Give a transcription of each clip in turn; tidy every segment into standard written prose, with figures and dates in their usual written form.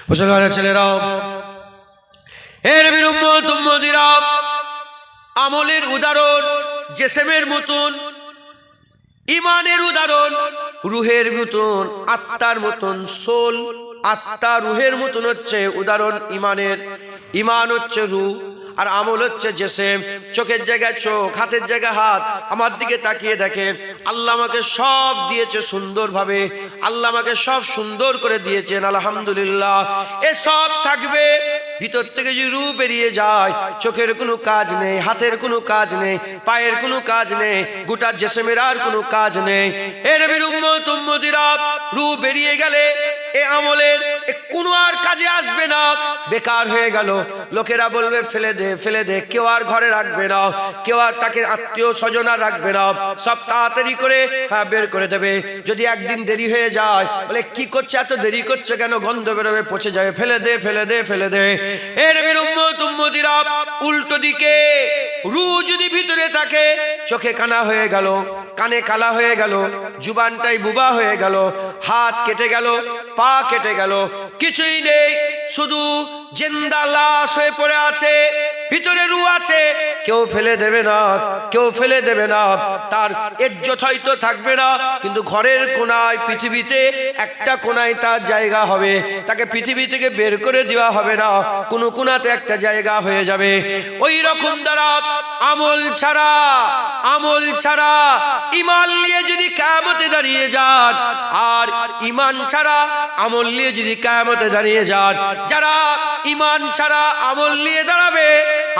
মুসলমানের ছেলেরাও, এর বিরুম্মত উম্মতিরা, আমলের উদাহরণ জেসেমের মতন, ইমানের উদাহরণ রুহের মতন, আত্মার মতন সোল, আত্মা রুহের মতন হচ্ছে উদাহরণ ইমানের। ইমান হচ্ছে রুহ আর আমল হচ্ছে জেসেম। চোখের জায়গায় চোখ, হাতের জায়গায় হাত। আমার দিকে তাকিয়ে দেখেন, আল্লাহ আমাকে সব দিয়েছে সুন্দরভাবে, আল্লাহ আমাকে সব সুন্দর করে দিয়েছেন, আলহামদুলিল্লাহ। এ সব থাকবে, ভিতর থেকে যদি রূহ বেরিয়ে যায়, চোখের কোনো কাজ নেই, হাতের কোনো কাজ নেই, পায়ের কোনো কাজ নেই, গোটা জেসেমের আর কোনো কাজ নেই। এ নবীর উম্মত উম্মতিরা, রূহ বেরিয়ে গেলে এ আমলের কোনো আর কাজে আসবে না, বেকার হয়ে গেল। লোকেরা বলবে ফেলে দে ফেলে দে, কেউ আর ঘরে রাখবে না, কেউ আর তাকে আত্মীয় স্বজন আর রাখবে না, সব তাড়াতাড়ি করে বের করে দেবে। যদি একদিন দেরি হয়ে যায়, বলে কি করছে, এত দেরি করছে কেন, গন্ধ বেরোবে, পচে যাবে, ফেলে দে ফেলে দে ফেলে দে। এর নবীর উম্মত উম্মতিরা, উল্টো দিকে রূহ যদি ভিতরে থাকে, চোখে কানা হয়ে গেল, কানে কালা হয়ে গেল, জুবানটাই বুবা হয়ে গেল, হাত কেটে গেল, পা কেটে গেল, কিছুই নেই, শুধু জিন্দা লাশ হয়ে পড়ে আছে, ভিতরে রূহ আছে, কেউ ফেলে দেবে না, কেউ ফেলে দেবে না। তার ইজ্জত হয়তো থাকবে না, কিন্তু ঘরের কোনায়, পৃথিবীতে একটা কোনায় তার জায়গা হবে, তাকে পৃথিবী থেকে বের করে দেওয়া হবে না, কোনো কোনাতে একটা জায়গা হয়ে যাবে। ওই রকম দ্বারা আমল ছাড়া, আমল ছাড়া ইমান নিয়ে যদি কিয়ামতে দাঁড়িয়ে যান, আর ইমান ছাড়া আমল নিয়ে যদি কিয়ামতে দাঁড়িয়ে যান, যারা ইমান ছাড়া আমল নিয়ে দাঁড়াবে,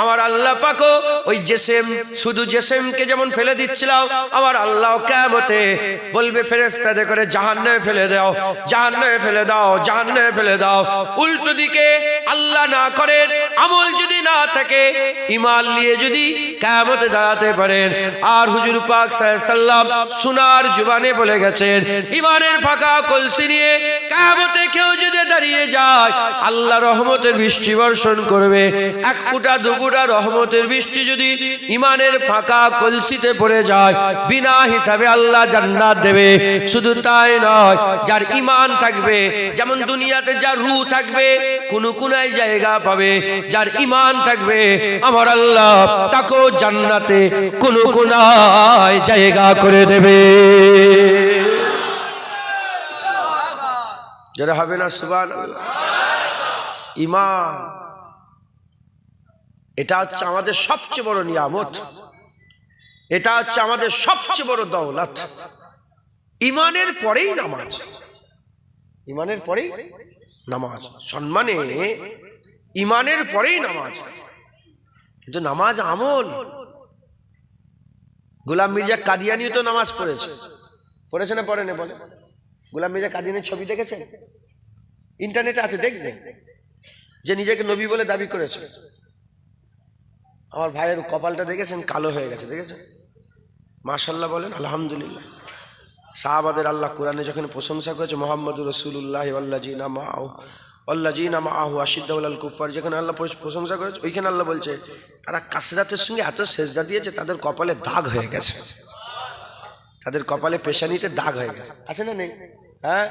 আমার আল্লাহ পাকও ওই জেসেম, শুধু জেসেমকে যেমন ফেলে দিচ্ছিলাম, আমার আল্লাহ কিয়ামতে বলবে ফেরেশতাদের করে, জাহান্নামে ফেলে দাও, জাহান্নামে ফেলে দাও, জাহান্নামে ফেলে দাও। উল্টো দিকে আল্লাহ না করেন, আমল যদি না থাকে, ইমান নিয়ে যদি কিয়ামতে দাঁড়াতে পারেন, আর হুজুর পাক সাল্লাল্লাহু আলাইহি সাল্লাম সোনার জবানে বলে গেছেন, ইমানের ফাঁকা কলসি নিয়ে কিয়ামতে কেউ যদি দাঁড়িয়ে যায়, আল্লাহ রহমতের বৃষ্টি বর্ষণ করবে। এক ফুটা দু ফুটা রহমতের বৃষ্টি যদি ইমানের ফাঁকা কলসিতে পড়ে যায়, বিনা হিসাবে আল্লাহ জান্নাত দেবে। শুধু তাই নয়, যার ইমান থাকবে, যেমন দুনিয়াতে যার রূহ থাকবে কোনো কোনায় জায়গা পাবে, যার ইমান থাকবে, আমার আল্লাহ তাকেও জান্নাতে কোনো কোনায় জায়গা করে দেবে। যারা হবে না সুবহানাল্লাহ। ইমান, এটা হচ্ছে আমাদের সবচেয়ে বড় নিয়ামত, এটা হচ্ছে আমাদের সবচেয়ে বড় দৌলত। ইমানের পরেই নামাজ, ইমানের পরেই নামাজ, সম্মানে ইমানের পরেই নামাজ। কিন্তু নামাজ আমল। গোলাম মির্জা কাদিয়ানিও তো নামাজ পড়েছে, পড়েছে না পড়েনি বলে? গোলাম মির্জা কাদিয়ানির ছবি দেখেছেন? ইন্টারনেটে আছে, দেখবেন, যে নিজেকে নবী বলে দাবি করেছে। আমার ভাইয়ের কপালটা দেখেছেন, কালো হয়ে গেছে, দেখেছেন? মাশাআল্লাহ বলেন, আলহামদুলিল্লাহ। সাহাবাদের আল্লাহ কোরআনে যখন প্রশংসা করেছে, মুহাম্মাদুর রাসূলুল্লাহ ওয়াল্লাযিনা মাআহু আশিদ্দাউল আলাল কুফার, যেখানে আল্লাহ প্রশংসা করেছে, ওইখানে আল্লাহ বলছে তারা কাসরাতের সঙ্গে এত সেজদা দিয়েছে, তাদের কপালে দাগ হয়ে গেছে, তাদের কপালে পেশানিতে দাগ হয়ে গেছে। আছে না নেই? হ্যাঁ।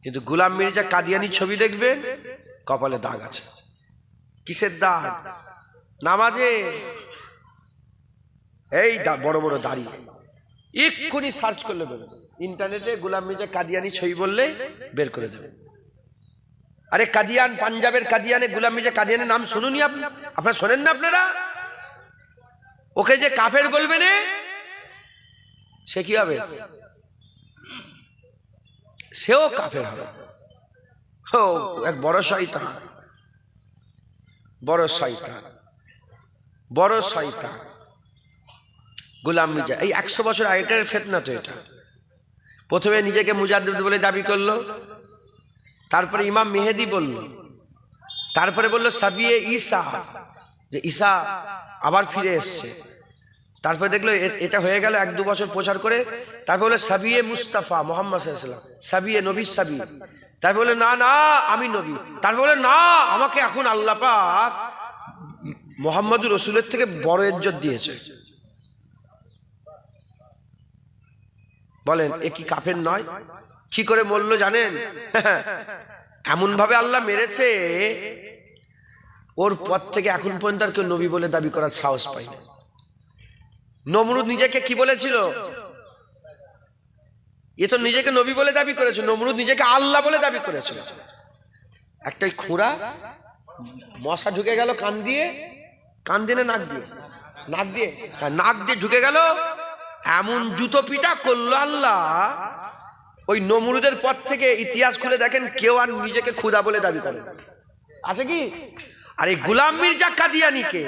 কিন্তু গোলাম মির্জা কাদিয়ানি ছবি দেখবেন, কপালে দাগ আছে। কিসের দাগ? নামাজে। এই বড় বড় দাড়ি, এক্ষুনি সার্চ করলে দেবে ইন্টারনেটে, গোলাম মির্জা কাদিয়ানি ছবি বললে বের করে দেবে। আরে কাদিয়ান, পাঞ্জাবের কাদিয়ানে গোলাম মির্জা কাদিয়ানের নাম শুনুনি আপনারা? শোনেন না আপনারা? ওকে যে কাফের বলবে না, সে কি হবে? সেও কাফের হবে। ও এক বড় শয়তান, বড় শয়তান, বড় শয়তান গোলাম মির্জা। এই 100 বছর আগেকার ফিতনা তো এটা। প্রথমে নিজেকে মুজাদ্দিদ বলে দাবি করলো, তারপরে ইমাম মেহেদি বলল, তারপরে বলল সাবিয়ে ঈসা, যে ঈসা আবার ফিরে এসছে। তারপরে দেখলো এটা হয়ে গেল 1-2 বছর প্রচার করে, তারপরে বলে সাবিয়ে মুস্তাফা মুহাম্মদ সাল্লাল্লাহু আলাইহি ওয়াসাল্লাম, সাবিয়ে নবী সাবি। তারপরে বলে না না আমি নবী। তারপরে বলে না, আমাকে এখন আল্লাহ পাক মুহাম্মদুর রাসূলের থেকে বড় ইজ্জত দিয়েছে। বলেন এ কি কাফের নয়? কি করে বললো জানেন? এমন ভাবে আল্লাহ মেরেছে, ওর পর থেকে এখন পর্যন্ত আর কেউ নবী বলে দাবি করার সাহস পায়নি। নমরুদ নিজেকে কি বলেছিল? এ তো নিজেকে নবী বলে দাবি করেছে, নমরুদ নিজেকে আল্লাহ বলে দাবি করেছিল। একটা খুঁড়া মশা ঢুকে গেল কান দিয়ে, কান দিয়ে না নাক দিয়ে? নাক দিয়ে, নাক দিয়ে ঢুকে গেল। এমন জুতো পিটা করলো আল্লাহ, ওই নমরুদের পর থেকে ইতিহাস খুলে দেখেন কেউ আর নিজেকে খুদা বলে দাবি করে আছে কি? আর এই গোলাম মির্জা কাদিয়ানীকে,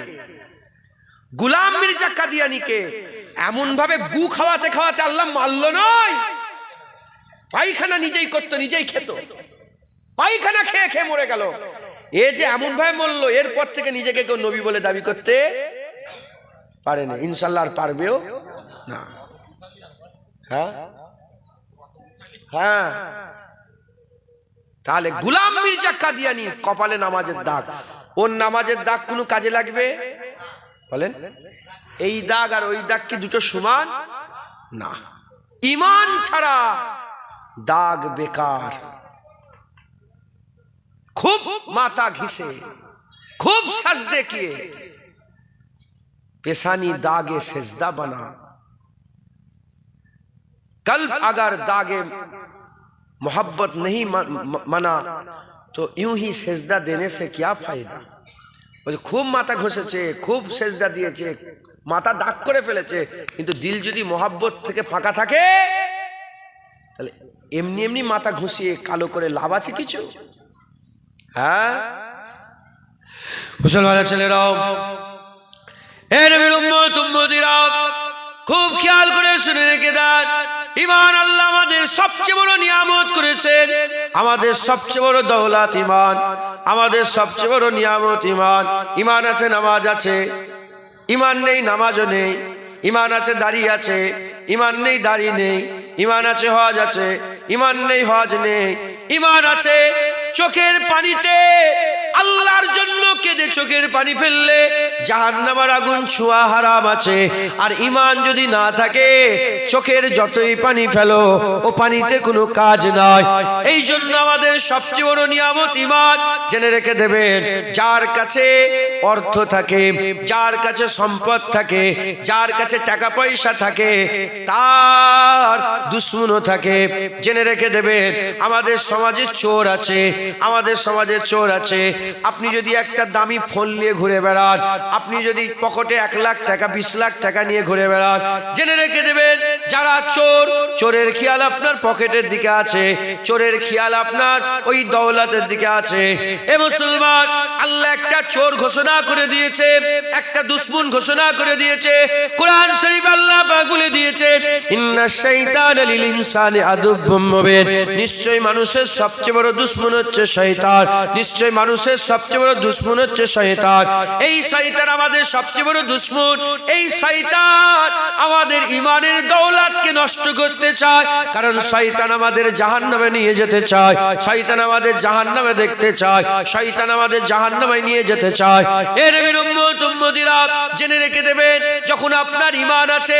গোলাম মির্জা কাদিয়ানীকে এমন ভাবে গু খাওয়াতে খাওয়াতে আল্লাহ মারলো নয়, পায়খানা নিজেই করতো, নিজেই খেত, পায়খানা খেয়ে খেয়ে মরে গেল। এ যে এমন ভাবে মরলো, এরপর থেকে নিজেকে কেউ নবী বলে দাবি করতে পারে না, ইনশাল্লাহ আর পারবেও না। হ্যাঁ হ্যাঁ, তাহলে গোলাম মির্জা কাদিয়ানী কপালে নামাজের দাগ, ওর নামাজের দাগ কোনো কাজে লাগবে? বলেন, এই দাগ আর ওই দাগ কি দুটো সমান? না, ঈমান ছাড়া দাগ বেকার। खूब माथा घिसे, खूब सजदे किए, पेशानी दागे सजदा बना। कल्ब अगर दागे मोहब्बत नहीं मना तो यूं ही सजदा देने से क्या फायदा। खूब माथा घষেছে, खूब सजदा দিয়েছে, মাথা দাগ করে ফেলেছে, কিন্তু দিল যদি মোহাব্বত থেকে ফাঁকা থাকে তাহলে এমনি এমনি মাথা ঘষিয়ে কালো করে লাভ আছে কিছু? হ্যাঁ, মুসলমানের ছেলেরাও, এর উম্মত উম্মতিরাও, খুব খেয়াল করে শুনে রেখে দেন, ঈমান আল্লাহ আমাদের সবচেয়ে বড় নিয়ামত করেছেন, আমাদের সবচেয়ে বড় দৌলত ঈমান, আমাদের সবচেয়ে বড় নিয়ামত ঈমান। ঈমান আছে, নামাজ আছে, ঈমান নেই নামাজও নেই, ঈমান আছে দাড়ি আছে, ঈমান নেই দাড়ি নেই, ঈমান আছে হজ আছে, ঈমান নেই হজ নেই, ঈমান আছে চোখের পানিতে আল্লাহর জন্য কেঁদে চোখের পানি ফেললে জাহান্নামের আগুন ছোঁয়া হারাম আছে। আর ঈমান যদি না থাকে চোখের যতই পানি ফেলো ও পানিতে কোনো কাজ নাই। এই জন্য আমাদের সবচেয়ে বড় নিয়ামত ঈমান। জেনে রেখে দেবেন, যার কাছে অর্থ থাকে, যার কাছে সম্পদ থাকে, যার কাছে টাকা পয়সা থাকে, তার দুশমনও থাকে। জেনে রেখে দেবেন, আমাদের সমাজে চোর আছে, আমাদের সমাজে চোর আছে। আপনি যদি একটা দামি ফোন নিয়ে ঘুরে বেড়ান, আপনি যদি পকেটে 1 লাখ টাকা 20 লাখ টাকা নিয়ে ঘুরে বেড়ান, জেনে রেখে দেবেন যারা চোর, চোরের খেয়াল আপনার পকেটের দিকে আছে, চোরের খেয়াল আপনার ওই দৌলতের দিকে আছে। এ মুসলমান, আল্লাহ একটা চোর ঘোষণা করে দিয়েছে, একটা দুশমন ঘোষণা করে দিয়েছে। কোরআন শরীফ আল্লাহ পাক বলে দিয়েছে, ইন্নাশ শাইতানা লিল ইনসানি আদুব্বুম মুবিন। নিশ্চয় মানুষের সবচেয়ে বড় দুশমন হচ্ছে শয়তান, নিশ্চয় মানুষের সবচেয়ে বড় দুশমন হচ্ছে শয়তান। এই শয়তান আমাদের সবচেয়ে বড় দুশমন। এই শয়তান আমাদের ঈমানের দৌলতকে নষ্ট করতে চায়, কারণ শয়তান আমাদের জাহান্নামে নিয়ে যেতে চায়, শয়তান আমাদের জাহান্নামে দেখতে চায়, শয়তান আমাদের জাহান্নামে নিয়ে যেতে চায়। এর নবীর উম্মত উম্মতিরা জেনে রেখে দেবেন, যখন আপনার ঈমান আছে,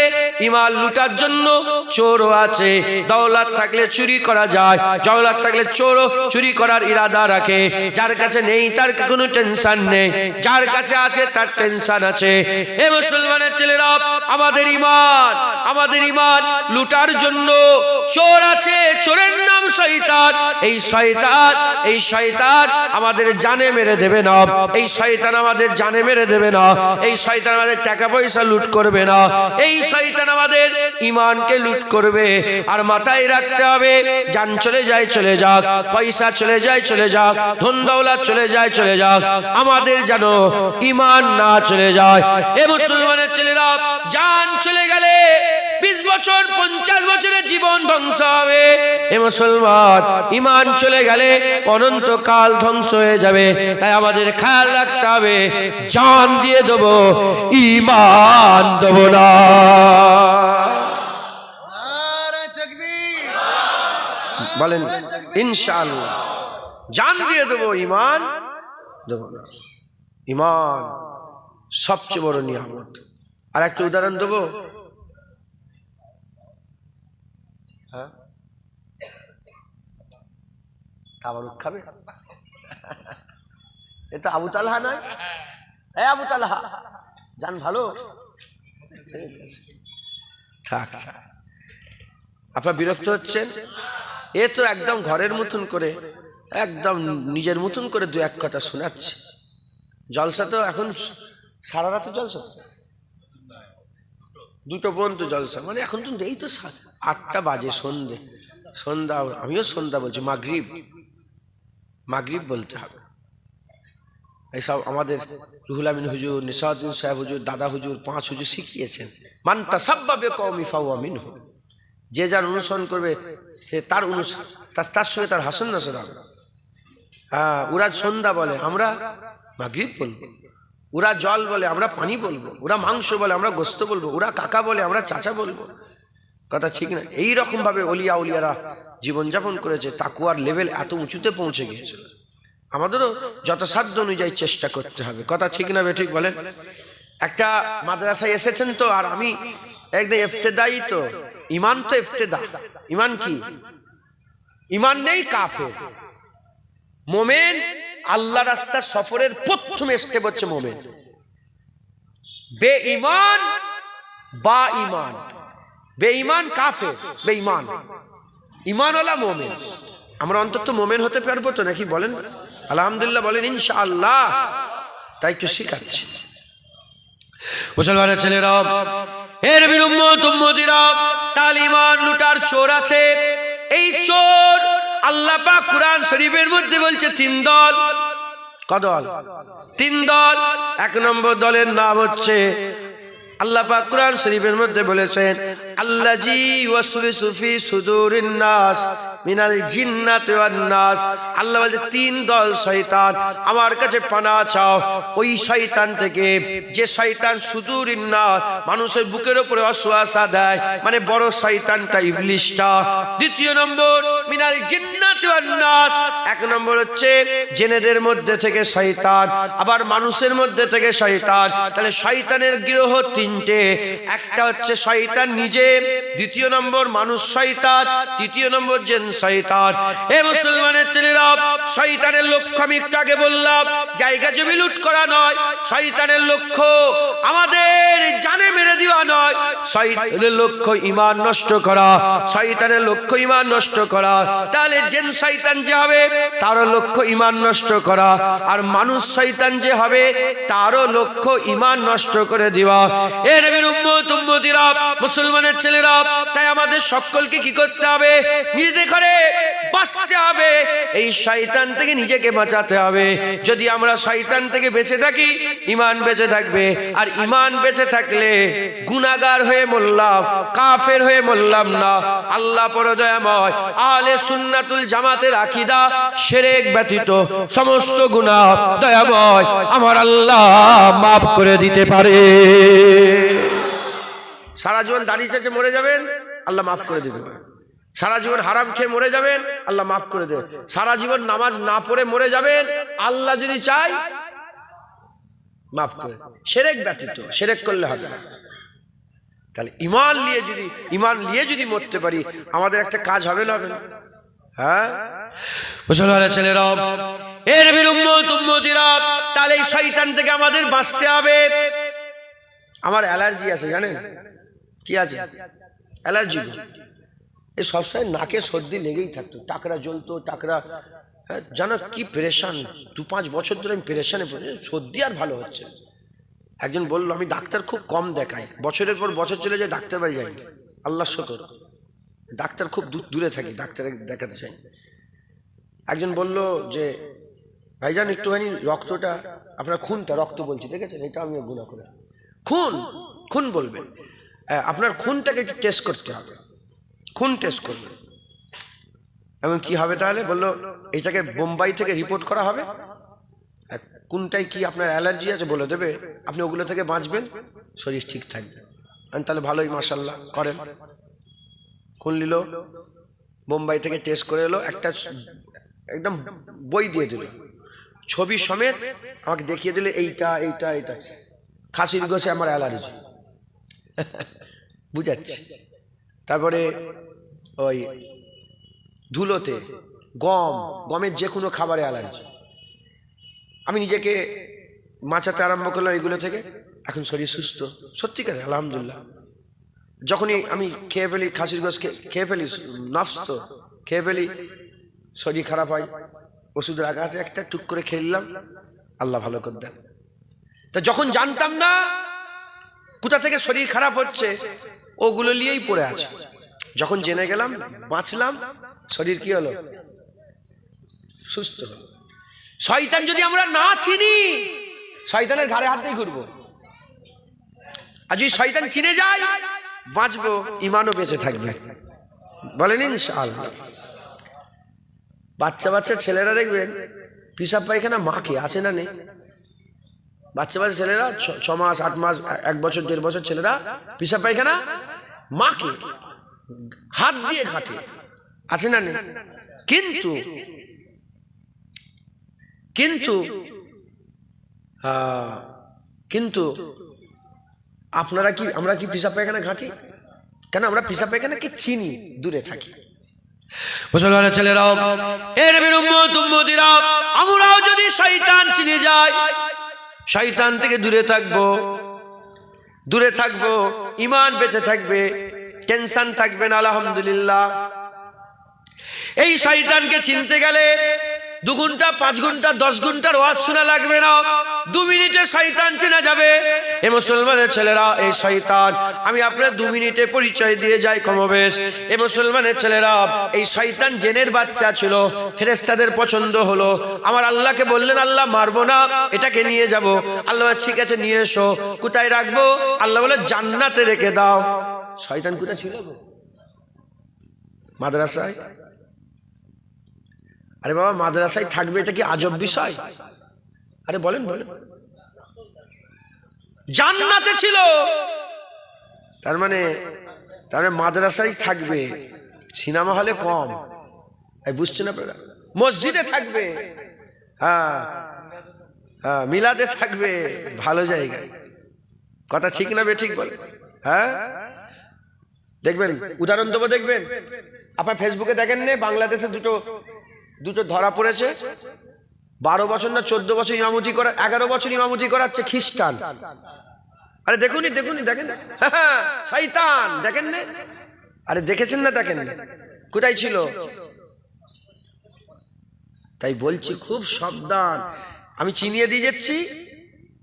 ঈমান লুটার জন্য চোরও আছে। দৌলত থাকলে চুরি করা যায়, দৌলত থাকলে চোরও চুরি করার ইরাদা রাখে। যার কাছে নেই তার কোনো টেনশন নেই, যার কাছে আছে তার টেনশন আছে। এ মুসলমানের ছেলেরা, আমাদের ঈমান, আমাদের ঈমান লুটার জন্য চোর আছে, চোরের নাম শয়তান। এই শয়তান, এই শয়তান আমাদের জানে মেরে দেবে না, এই শয়তান আমাদের জানে মেরে দেবে না, এই শয়তান আমাদের টাকা পয়সা লুট করবে না, এই শয়তান আমাদের ঈমানকে লুট করবে। আর মাথায় রাখতে হবে, জান চলে যায় চলে যাক, পয়সা চলে যায় চলে যাক, ধন দৌলত চলে যায় চলে যাক, আমাদের যেন ঈমান না চলে যায়। এ মুসলমানের ছেলেরা, জান চলে গেলে 20 বছর 50 বছরের জীবন ধ্বংস হবে। এ মুসলমান, ঈমান চলে গেলে অনন্তকাল ধ্বংস হয়ে যাবে। তাই আমাদের খেয়াল রাখতে হবে, জান দিয়ে দেবো, ঈমান দেবো না। বলেন ইনশাআল্লাহ, জান দিয়ে দেবো, ঈমান দেবো না। ঈমান সবচেয়ে বড় নিয়ামত। আর একটা উদাহরণ দেবো, তাবারুক খাবে? এটা আবু তালহা নয়? হ্যাঁ আবু তালহা, জান ভালো? থাক, আপনার বিরক্ত হচ্ছেন? এ তো একদম ঘরের মতন করে, একদম নিজের মতন করে দু এক কথা শোনাচ্ছে। জলসা তো এখন সারা রাতে জলসা, তো 2টো পর্যন্ত জলসা, মানে এখন তো এই তো 8টা বাজে, সন্ধ্যা। আমিও সন্ধ্যা বলছি, মাগরিব বলতে হবে। এইসব আমাদের রুহুল আমিন হুজুর, নিসাউদ্দিন সাহেব হুজুর, দাদা হুজুর, 5 হুজুর শিখিয়েছেন। মান তাসাব্বা বিকওমি ফাহুয়া মিনহু, যে যার অনুসরণ করবে সে তার সঙ্গে তার হাসান নাসর হবে। হ্যাঁ, ওরা সন্ধ্যা বলে, আমরা মাগরিব বলবো। ওরা জল বলে, আমরা পানি বলবো। ওরা মাংস বলে, আমরা গোস্ত বলবো। ওরা কাকা বলে, আমরা চাচা বলবো। কথা ঠিক না? এইরকম ভাবে উলিয়ারা জীবনযাপন করেছে, তাকওয়ার লেভেল এত উঁচুতে পৌঁছে গিয়েছিল। আমাদেরও যথাসাধ্য অনুযায়ী চেষ্টা করতে হবে। কথা ঠিক না ঠিক বলেন? একটা মাদ্রাসায় এসেছেন তো, আর আমি একদম ইফতেদাই, তো ইমান তো ইফতেদা। ইমান কি? ইমান নেই কাফের। মোমেন আল্লাহ রাস্তার সফরের প্রথম স্টেপ হচ্ছে মোমেন। বেঈমান বা ইমান, বেঈমান কাফের, বেঈমান। ইমানওয়ালা মোমেন। আমরা অন্তত মোমেন হতে পারবো তো নাকি বলেন? আলহামদুলিল্লাহ বলেন ইনশাআল্লাহ। তাই তো শিখাচ্ছি। মুসলমানের ছেলেরা, এর উম্মতিরা, তালিমান লুটার চোর আছে। এই চোর আল্লাহ পাক কুরআন শরীফের মধ্যে বলছে 3 দল। কদল? 3 দল। 1 নম্বর দলের নাম হচ্ছে, আল্লাহ পাক কুরআন শরীফের মধ্যে বলেছেন, আল্লাযী ওয়াসওয়াসু ফি সুদুরিন নাস মিনাল জিন্নাতি ওয়ান নাস। আল্লাহ বলে 3 দল শয়তান, আমার কাছে পানাহ চাও ওই শয়তান থেকে, যে শয়তান সুদুরিন নাস, মানুষের বুকের উপরে ওয়াসওয়াসা দেয়, মানে বড় শয়তানটা, ইবলিসটা। 2 নম্বর মিনাল জিন্নাতি ওয়ান নাস, 1 নম্বর হচ্ছে জিনেদের মধ্যে থেকে শয়তান, আবার মানুষের মধ্যে থেকে শয়তান। তাহলে শয়তানের গৃহ 3টে। একটা হচ্ছে শয়তান নিজে, 2 নম্বর মানুষ শয়তান, 3 নম্বর জিন শয়তান। এ মুসলমানের ছেলেরা, শয়তানের লক্ষ্য আমি একটু আগে বললাম, জায়গা জমি লুট করা নয়। শয়তানের লক্ষ্য আমাদের জানে মেরে দেওয়া নয়। শয়তানের লক্ষ্য ঈমান নষ্ট করা। শয়তানের লক্ষ্য ঈমান নষ্ট করা। তাহলে জিন শয়তান যে হবে তারও লক্ষ্য ঈমান নষ্ট করা, আর মানুষ শয়তান যে হবে তারও লক্ষ্য ঈমান নষ্ট করে দেওয়া। এ নবীর উম্মতিরা, মুসলমানের ছেলেরা, তাই আমাদের সকলকে কি করতে হবে? নিজেদের ঘরে বাঁচতে হবে। এই শয়তান থেকে নিজেকে বাঁচাতে হবে। যদি আমরা শয়তান থেকে বেঁচে থাকি, ঈমান বেঁচে থাকবে। আর ঈমান বেঁচে থাকলে গুনাহগার হয়ে মরলাম, কাফের হয়ে মরলাম না। আল্লাহ পরদয়াময়, আহলে সুন্নাতুল জামাতের আকীদা, শিরক ব্যতীত সমস্ত গুনাহ দয়াময় আমার আল্লাহ মাফ করে দিতে পারে। সারা জীবন দাড়ি চেঁচে মরে যাবেন, আল্লাহ মাফ করে দিতে পারে। সারা জীবন হারাম খেয়ে মরে যাবেন, আল্লাহ মাফ করে দেবে। সারা জীবন নামাজ না পড়ে মরে যাবেন, আল্লাহ যদি চায় মাফ করে। শিরক ব্যতীত, শিরক করলে হবে না। তাহলে ঈমান নিয়ে যদি মরতে পারি, আমাদের একটা কাজ হবে না? হবে না? হ্যাঁ মুসলমানের ছেলেরা, এর নবীর উম্মতিরা, তাহলে এই শয়তান থেকে আমাদের বাঁচতে হবে। আমার অ্যালার্জি আছে, জানেন কি আছে? অ্যালার্জি। এই সবসময় নাকে সর্দি লেগেই থাকতো, টাকরা জ্বলতো, টাকরা। জানো কি পেরেশান, 2-5 বছর ধরে আমি পেরেশানে পড়ে, সর্দি আর ভালো হচ্ছে। একজন বললো, আমি ডাক্তার খুব কম দেখাই, বছরের পর বছর চলে যায়, ডাক্তার বাড়ি যাই। আল্লাহ শুকর, ডাক্তার খুব দূরে থাকি, ডাক্তার দেখাতে চাই। একজন বলল যে ভাইজান একটুখানি রক্তটা, আপনার খুনটা, রক্ত বলছি দেখেছেন, এটা আমিও গুনাহ করে। খুন বলবেন, আপনার খুনটাকে একটু টেস্ট করতে হবে, খুন টেস্ট করবেন। এমন কি হবে তাহলে? বললো এটাকে বোম্বাই থেকে রিপোর্ট করা হবে, কোনটাই কি আপনার অ্যালার্জি আছে বলে দেবে, আপনি ওগুলো থেকে বাঁচবেন, শরীর ঠিক থাকবে। তাহলে ভালোই, মাশাআল্লাহ, করেন। খুন নিল, বোম্বাই থেকে টেস্ট করে এলো, একটা একদম বই দিয়ে দিল, ছবি সমেত আমাকে দেখিয়ে দিলে এইটা এইটা এইটা, খাসির গোশে আমার অ্যালার্জি, বুঝাচ্ছি। তারপরে ওই গমের যে কোনো খাবারে অ্যালার্জি। আমি নিজেকে বাঁচাতে আরম্ভ করলাম এগুলো থেকে, এখন শরীর সুস্থ সত্যিকারে আলহামদুলিল্লাহ। যখনই আমি খেয়ে ফেলি খাসির গোশ খেয়ে ফেলি, নফস তো খেয়ে ফেলি, শরীর খারাপ হয়, ওষুধ রাখা আছে একটা, টুক করে খেয়ে নিলাম, আল্লাহ ভালো করে দেন। তা যখন জানতাম না কোথা থেকে শরীর খারাপ হচ্ছে, ওগুলো নিয়েই পড়ে আছে। যখন জেনে গেলাম, বাঁচলাম, শরীর কি হলো? সুস্থ হলো। শয়তান যদি আমরা না চিনি, শয়তানের ঘাড়ে হাত দিয়ে ঘুরবো। আর যদি শয়তান চিনে যায়, বাঁচবো, ইমানও বেঁচে থাকবে। বলেন ইনশাআল্লাহ। বাচ্চা বাচ্চা ছেলেরা দেখবেন পিসাব পায়খানা মাকে আছে না নেই? বাচ্চা বাচ্চা ছেলেরা 6 মাস 8 মাস 1 বছর 1.5 বছর ছেলেরা পিসাব পায়খানা মাকে হাত দিয়ে ঘাটে, আছে না নেই? কিন্তু কিন্তু কিন্তু আপনারা কি, আমরা কি পিসাব পায়খানা ঘাঁটি? কেন? আমরা পিসাব পায়খানাকে চিনি, দূরে থাকি। মুসলমানের ছেলেরাও, এর উম্মতিরা, আমরাও যদি শয়তান চিনে যাই, শয়তান থেকে দূরে থাকবো, দূরে থাকবো, ঈমান বেঁচে থাকবে, টেনশন থাকবে না আলহামদুলিল্লাহ। এই শয়তানকে চিনতে গেলে 2 ঘন্টা 5 ঘন্টা 10 ঘন্টার ওয়াজ শোনা লাগবে না, 2 মিনিটে শয়তান চেনা যাবে। এ মুসলমানের ছেলেরা, এই শয়তান, আমি আপনার 2 মিনিটে পরিচয় দিয়ে যাই কমবেশ। এ মুসলমানের ছেলেরা, এই শয়তান জেনের বাচ্চা ছিল, ফেরেশতাদের পছন্দ হলো, আমার আল্লাহকে বললেন আল্লাহ মারবো না, এটাকে নিয়ে যাব। আল্লাহ ঠিক আছে নিয়ে এসো। কোথায় রাখবো? আল্লাহ বলে জান্নাতে রেখে দাও। শয়তান কোথায় ছিল? মাদ্রাসায়। আরে বাবা, মাদ্রাসায় থাকবে, এটা কি আজব বিষয়? আরে বলেন বলেন, জান্নাতে ছিল, তার মানে মাদ্রাসায় থাকবে, সিনেমা হলে কম, বুঝছেন আপনারা? মসজিদে থাকবে, হ্যাঁ হ্যাঁ, মিলাদে থাকবে, ভালো জায়গায়। কথা ঠিক না বেঠিক বলে? হ্যাঁ, দেখবেন, উদাহরণ দেবো, দেখবেন আপনার ফেসবুকে দেখেন নে, বাংলাদেশে দুটো ধরা পড়েছে, 12 বছর না 14 বছর ইমামতি করা, 11 বছর ইমামতি করাচ্ছে খ্রিস্টান। আরে দেখুনি দেখেন, শয়তান, দেখেন না? আরে দেখেছেন না? দেখেন না? কোথায় ছিল? তাই বলছি খুব সাবধান। আমি চিনিয়ে দিয়ে যাচ্ছি,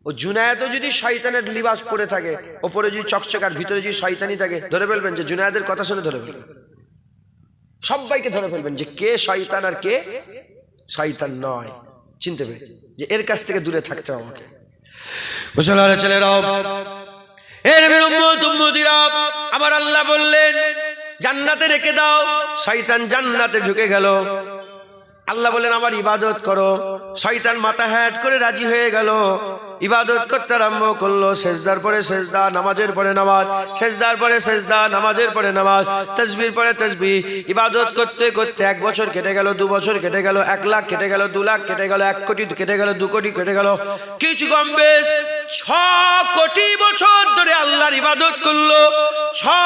ও জুনায়েদও যদি শয়তানের লিবাস পরে থাকে, ওপরে যদি চকচকার, ভিতরে যদি শয়তানি থাকে, ধরে ফেলবেন যে জুনায়েদের কথা শুনে ধরে ফেলবেন, সবাইকে ধরে ফেলবেন যে কে শয়তান আর কে শয়তান নয়, চিনতে পেরে যে এর কাছ থেকে দূরে থাকতে আমাকে। মুসলমানের ছেলেরাও, এর উম্মতিরা, আমার আল্লাহ বললেন জান্নাতে রেখে দাও। শয়তান জান্নাতে ঢুকে গেল। আল্লাহ বললেন আমার ইবাদত করো। শয়তান মাথা হ্যাট করে রাজি হয়ে গেল, ইবাদত করতে আরম্ভ করলো। সেজদার পরে সেজদা, নামাজের পরে নামাজ, সেজদার পরে সেজদা, নামাজের পরে নামাজ, তাসবির পরে তাসবিহ। ইবাদত করতে করতে 1 বছর কেটে গেল, 2 বছর কেটে গেল, 1 লাখ কেটে গেল, 2 লাখ কেটে গেল, 1 কোটি কেটে গেল, 2 কোটি কেটে গেল, কিছু কম বেশ 6 কোটি বছর ধরে আল্লাহর ইবাদত করলো। 6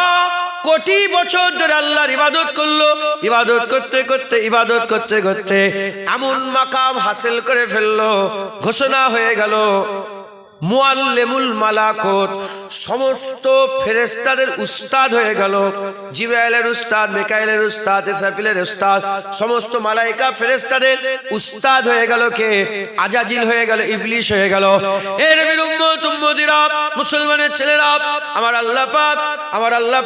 কোটি বছর ধরে আল্লাহর ইবাদত করলো। ইবাদত করতে করতে, ইবাদত করতে করতে এমন মাকাম হাসিল করে ফেললো, ঘোষণা হয়ে গেল মুআল্লিমুল মালাকুত, সমস্ত ফেরেশতাদের উস্তাদ হয়ে গেল। জিবরাইলের উস্তাদ, মিকাইলের উস্তাদ, ইসরাফিলের উস্তাদ, সমস্ত মালাইকা ফেরেশতাদের উস্তাদ হয়ে গেল কে? আজাজিল হয়ে গেল, ইবলিস হয়ে গেল। এর নবীর উম্মতিরা, মুসলমানের ছেলেরা, আমার আল্লাহ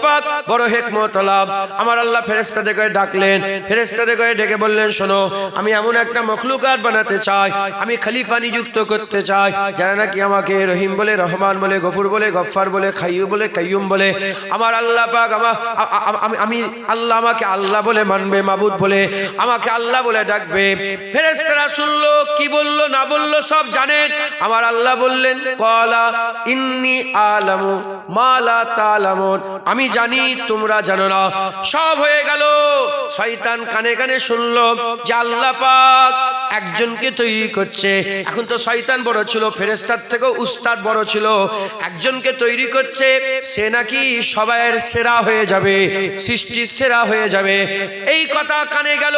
পাক বড় হিকমত আলাপ। আমার আল্লাহ ফেরেশতাদেরকে ডাকলেন, ফেরেশতাদেরকে ডেকে বললেন শোনো, আমি এমন একটা মখলুকাত বানাতে চাই, আমি খলিফা নিযুক্ত করতে চাই, যারা নাকি আমাকে রহিম বলে, রহমান বলে, গফুর বলে, গফফার বলে, খাইয়ুম বলে, কাইয়ুম বলে। আমার আল্লাহ পাক আমি আল্লাহ, আমাকে আল্লাহ বলে মানবে, মাবুদ বলে আমাকে আল্লাহ বলে ডাকবে। ফেরেশতারা শুনলো, কি বললো না বললো সব জানেন। আমার আল্লাহ বললেন ক্বালা ইন্নী আলামু মা লা তা'লামুন, আমি জানি তোমরা জানো না। সব হয়ে গেল। শয়তান কানে কানে শুনলো যে আল্লাহ পাক একজনকে তৈরি করছে। এখন তো শয়তান বড় ছিল, ফেরেশতার থেকেও উস্তাদ বড় ছিল। একজনকে তৈরি করছে, সে নাকি সবাইয়ের সেরা হয়ে যাবে, সৃষ্টির সেরা হয়ে যাবে। এই কথা কানে গেল।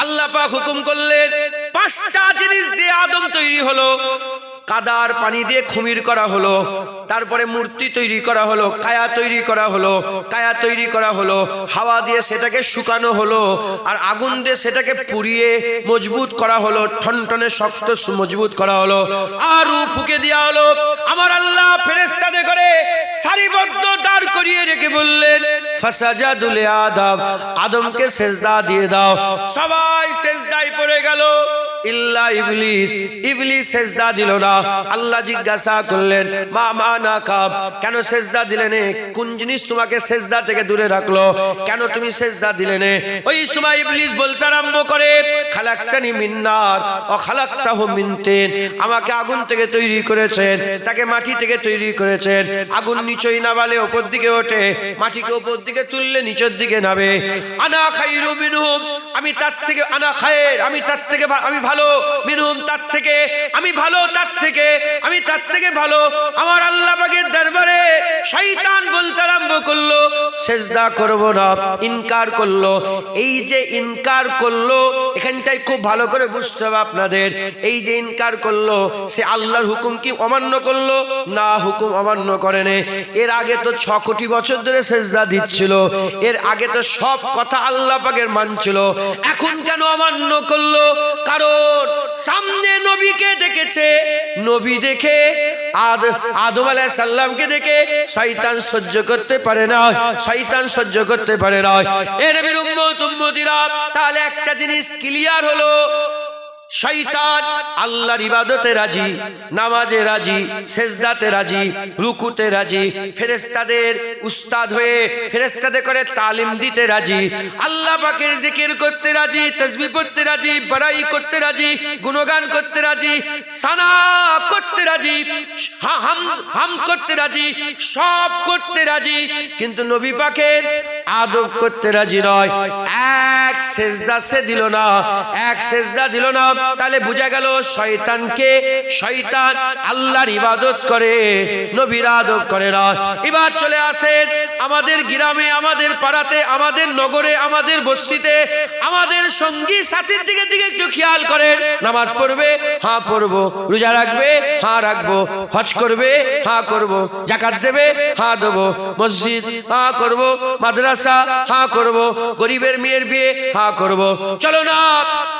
আল্লাহ পাক হুকুম করলেন, 5টা জিনিস দিয়ে আদম তৈরি হলো। কাদার পানি দিয়ে খুমির করা হলো, তারপরে মূর্তি তৈরি করা হলো, কায়া তৈরি করা হলো, কায়া তৈরি করা হলো, হাওয়া দিয়ে সেটাকে শুকানো হলো, আর আগুন দিয়ে সেটাকে পুড়িয়ে মজবুত করা হলো, ঠনঠনে শক্ত মজবুত করা হলো, আর রূহ ফুঁকে দেওয়া হলো। আমার আল্লাহ ফেরেশতাদের করে সারিবদ্ধ দাঁড় করিয়ে রেখে বললেন, ফাসাজাদু লি আদম, আদমকে সেজদা দিয়ে দাও। সবাই সেজদায় পড়ে গেল, ইল্লা ইবলিস, ইবলিস সেজদা দিল না। আল্লাহ জিজ্ঞাসা করলেন, মা মানাকা, কেন সেজদা দিলে না? কোন জিনিস তোমাকে সেজদা থেকে দূরে রাখলো? কেন তুমি সেজদা দিলে না? ওই সময় ইবলিস বলতে আরম্ভ করে, খালাকতানি মিন নার ও খালাকতাহু মিন তিন, আমাকে আগুন থেকে তৈরি করেছেন, তাকে মাটি থেকে তৈরি করেছেন। আগুন নিচেই নামালে উপর দিকে ওঠে, মাটিকে উপর দিকে তুললে নিচের দিকে নামে। আনা খায়রু মিনহুম, আমি তার থেকে, আনা খায়ের, আমি তার থেকে, আমি ভালো, মিনহুম, তার থেকে আমি ভালো, তার থেকে আমি, তার থেকে ভালো। আমার আল্লাহ পাকের দরবারে শয়তান বলতে আরম্ভ করলো, সেজদা করব না, ইনকার করলো। এই যে ইনকার করলো, এখানটাই খুব ভালো করে বুঝতে হবে আপনাদের। এই যে ইনকার করলো, সে আল্লাহর হুকুম কি অমান্য করলো? না, হুকুম অমান্য করেনি। এর আগে তো 6 কোটি বছর ধরে সেজদা দিচ্ছিল, এর আগে তো সব কথা আল্লাহ পাকের মানছিল। এখন কেন অমান্য করলো? কারণ সামনে নবীকে দেখেছে, নবী দেখে আদম আলাইহিস সালামকে দেখে শয়তান সহ্য করতে পারে না, শয়তান সহ্য করতে পারে না। এ নবীর উম্মত উম্মতিরা, তাহলে একটা জিনিস ক্লিয়ার হলো, শয়তান আল্লাহর ইবাদতে রাজি, নামাজে রাজি, সেজদাতে রাজি, রুকুতে রাজি, ফেরেশতাদের উস্তাদ হয়ে ফেরেশতাদের করে তালিম দিতে রাজি, আল্লাহ পাকের জিকির করতে রাজি, তাসবিহ পড়তে রাজি, বড়াই করতে রাজি, গুণগান করতে রাজি, সানা করতে রাজি, হাম করতে রাজি, সব করতে রাজি, কিন্তু নবী পাকের আদব করতে রাজি নয়। এক সেজদা সে দিল না, এক সেজদা দিল না। তাহলে বোঝা গেল শয়তানকে, শয়তান আল্লাহর ইবাদত করে, নবীর আদব করে না। এবার চলে আসেন আমাদের গ্রামে, আমাদের পাড়াতে, আমাদের নগরে, আমাদের বস্তিতে, আমাদের সঙ্গী সাথীর দিকে একটু খেয়াল করেন। নামাজ পড়বে, হ্যাঁ পড়বো। রোজা রাখবে, হ্যাঁ রাখবো। হজ করবে, হ্যাঁ করবো। যাকাত দেবে, হ্যাঁ দেবো। মসজিদ, হ্যাঁ করবো। মাদ্রাসা, হ্যাঁ করবো। গরিবের মেয়ের বিয়ে, হ্যাঁ করবো। চলো না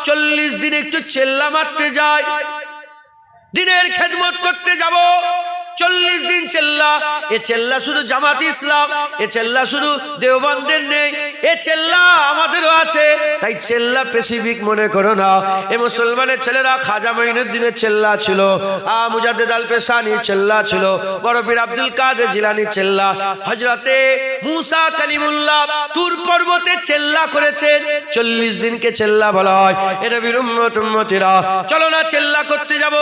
40 দিন একটু চেল্লা মারতে যাই, দিনের খেদমত করতে যাব। 40 দিন চেল্লা। এ চেল্লা শুধু জামাত ইসলাম, এ চেল্লা শুধু দেওবন্দের নেই, এ চেল্লা আমাদেরও আছে। তাই চেল্লা স্পেসিফিক মনে করো না। এ মুসলমানের ছেলেরা খাজা মঈনুদ্দিনের চেল্লা ছিল, মুজাদ্দেদ আল পেশানির চেল্লা ছিল, বড় পীর আব্দুল কাদের জিলানির চেল্লা, হযরতে মুসা কালিমুল্লাহ তুর পর্বতে চেল্লা করেছেন। 40 দিনকে চেল্লা বলা হয়। এ নবীর উম্মত উম্মতিরা, চলো না চেল্লা করতে যাব।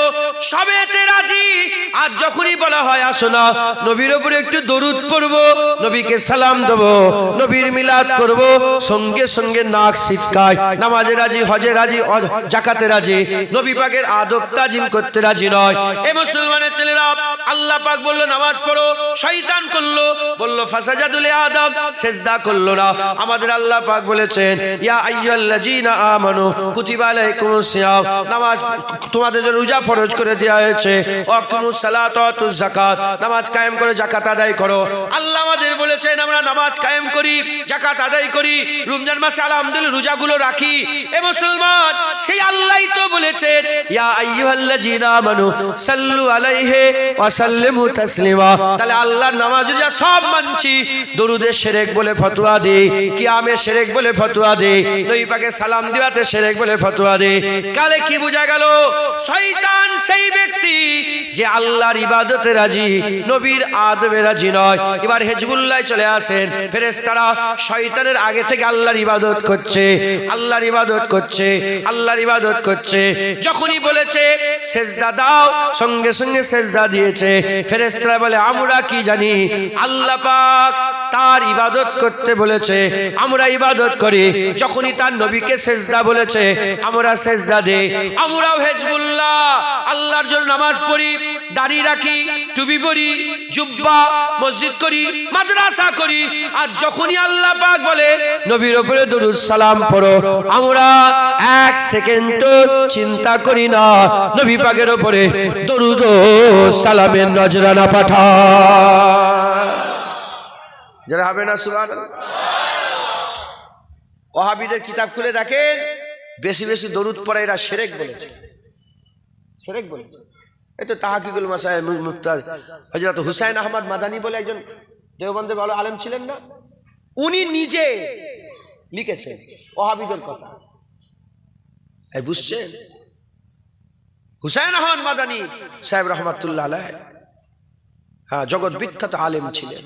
সবেতে রাজি। আর যখনই বলা হয় আসো না নবীর উপরে একটু দরুদ পড়বো, নবীকে সালাম দেবো, নবীর মিলাদ করব, সঙ্গে সঙ্গে নাক সিটকায়, নামাজে রাজি, হজে রাজি, যাকাতে রাজি, নবী পাকের আদব তাজিম করতে রাজি নয়। এ মুসলমানের ছেলেরা, আল্লাহ পাক বললো নামাজ পড়ো, শয়তান করলো, বললো ফাসাজাদু লি আদম, সেজদা করলো না। আমাদের আল্লাহ পাক বলেছেন, ইয়া আইয়ুহাল্লাযীনা আমানু কুতিবা আলাইকুমুস সিয়াম, নামাজ তোমাদের জন্য রোজা ফরজ করে দেওয়া হয়েছে। ওয়াকিমুস সালাত ওয়া আতুজ যাকাত, নামাজ কায়েম করে যাকাত আদায় করো। আল্লাহ আমাদের বলেছেন আমরা নামাজ কায়েম করি, যাকাত আদায় করি, রমজান মাসে আলহামদুলিল্লাহ রোজাগুলো রাখি। এ মুসলমান, সেই আল্লাহই তো বলেছেন, ইয়া আইয়ুহাল্লাযীনা আমানু সাল্লু আলাইহি ওয়া সাল্লিমু তাসলিমা। তাহলে আল্লাহর নামাজ রোজা সব মানছি, দরুদে শিরক বলে ফতোয়া দেই, কিয়ামে শিরক বলে ফতোয়া দেই, নবী পাকে সালাম দেওয়াতে শিরক বলে ফতোয়া দেই। কালে কি বোঝা গেল? শয়তান সেই ব্যক্তি যে আল্লাহর ইবাদতে রাজি, নবীর আদবে রাজি নয়। এবার হিজবুল্লাহ চলে আসেন, ফেরেশতারা শয়তানের আগে থেকে আল্লাহর ইবাদত করছে, আল্লাহর ইবাদত করছে, আল্লাহর ইবাদত করছে। যখনই বলেছে সেজদা দাও, সঙ্গে সঙ্গে সেজদা দিয়েছে। ফেরেশতারা বলে আমরা কি জানি আল্লাহ পাক তার ইবাদত করতে বলেছে, আমরা ইবাদত করি। যখনই তার নবীকে সেজদা বলেছে আমরা সেজদা দেই। আমরাও হিজবুল্লাহ আল্লাহর জন্য নামাজ পড়ি, দাড়ি রাখি, টুপি পরি, জুব্বা, মসজিদ করি, মাদ্রাসা করি। আর যখনই আল্লাহ পাক বলে নবীর উপরে দরুদ সালাম পড়ো, আমরা এক সেকেন্ড চিন্তা করি না নবী পাকের উপরে দরুদ ও সালামের নজরানা পাঠায়। যারা হবে না সুবহানাল্লাহ। ওয়াহাবিদের কিতাব খুলে দেখেন, বেশি বেশি দরুদ পড়ে এরা শিরক বলেছে, শিরক বলেছে। এই তো তাহকিকুল মাসাইল মুফতি হযরত হুসাইন আহমদ মাদানী বলে একজন দেওবন্দের ভালো আলেম ছিলেন না, উনি নিজে লিখেছেন ওয়াহাবিদের কথা। এই বুঝছেন, হুসাইন আহমদ মাদানী সাহেব রহমাতুল্লাহ আলাইহি, হ্যাঁ, জগৎ বিখ্যাত আলেম ছিলেন।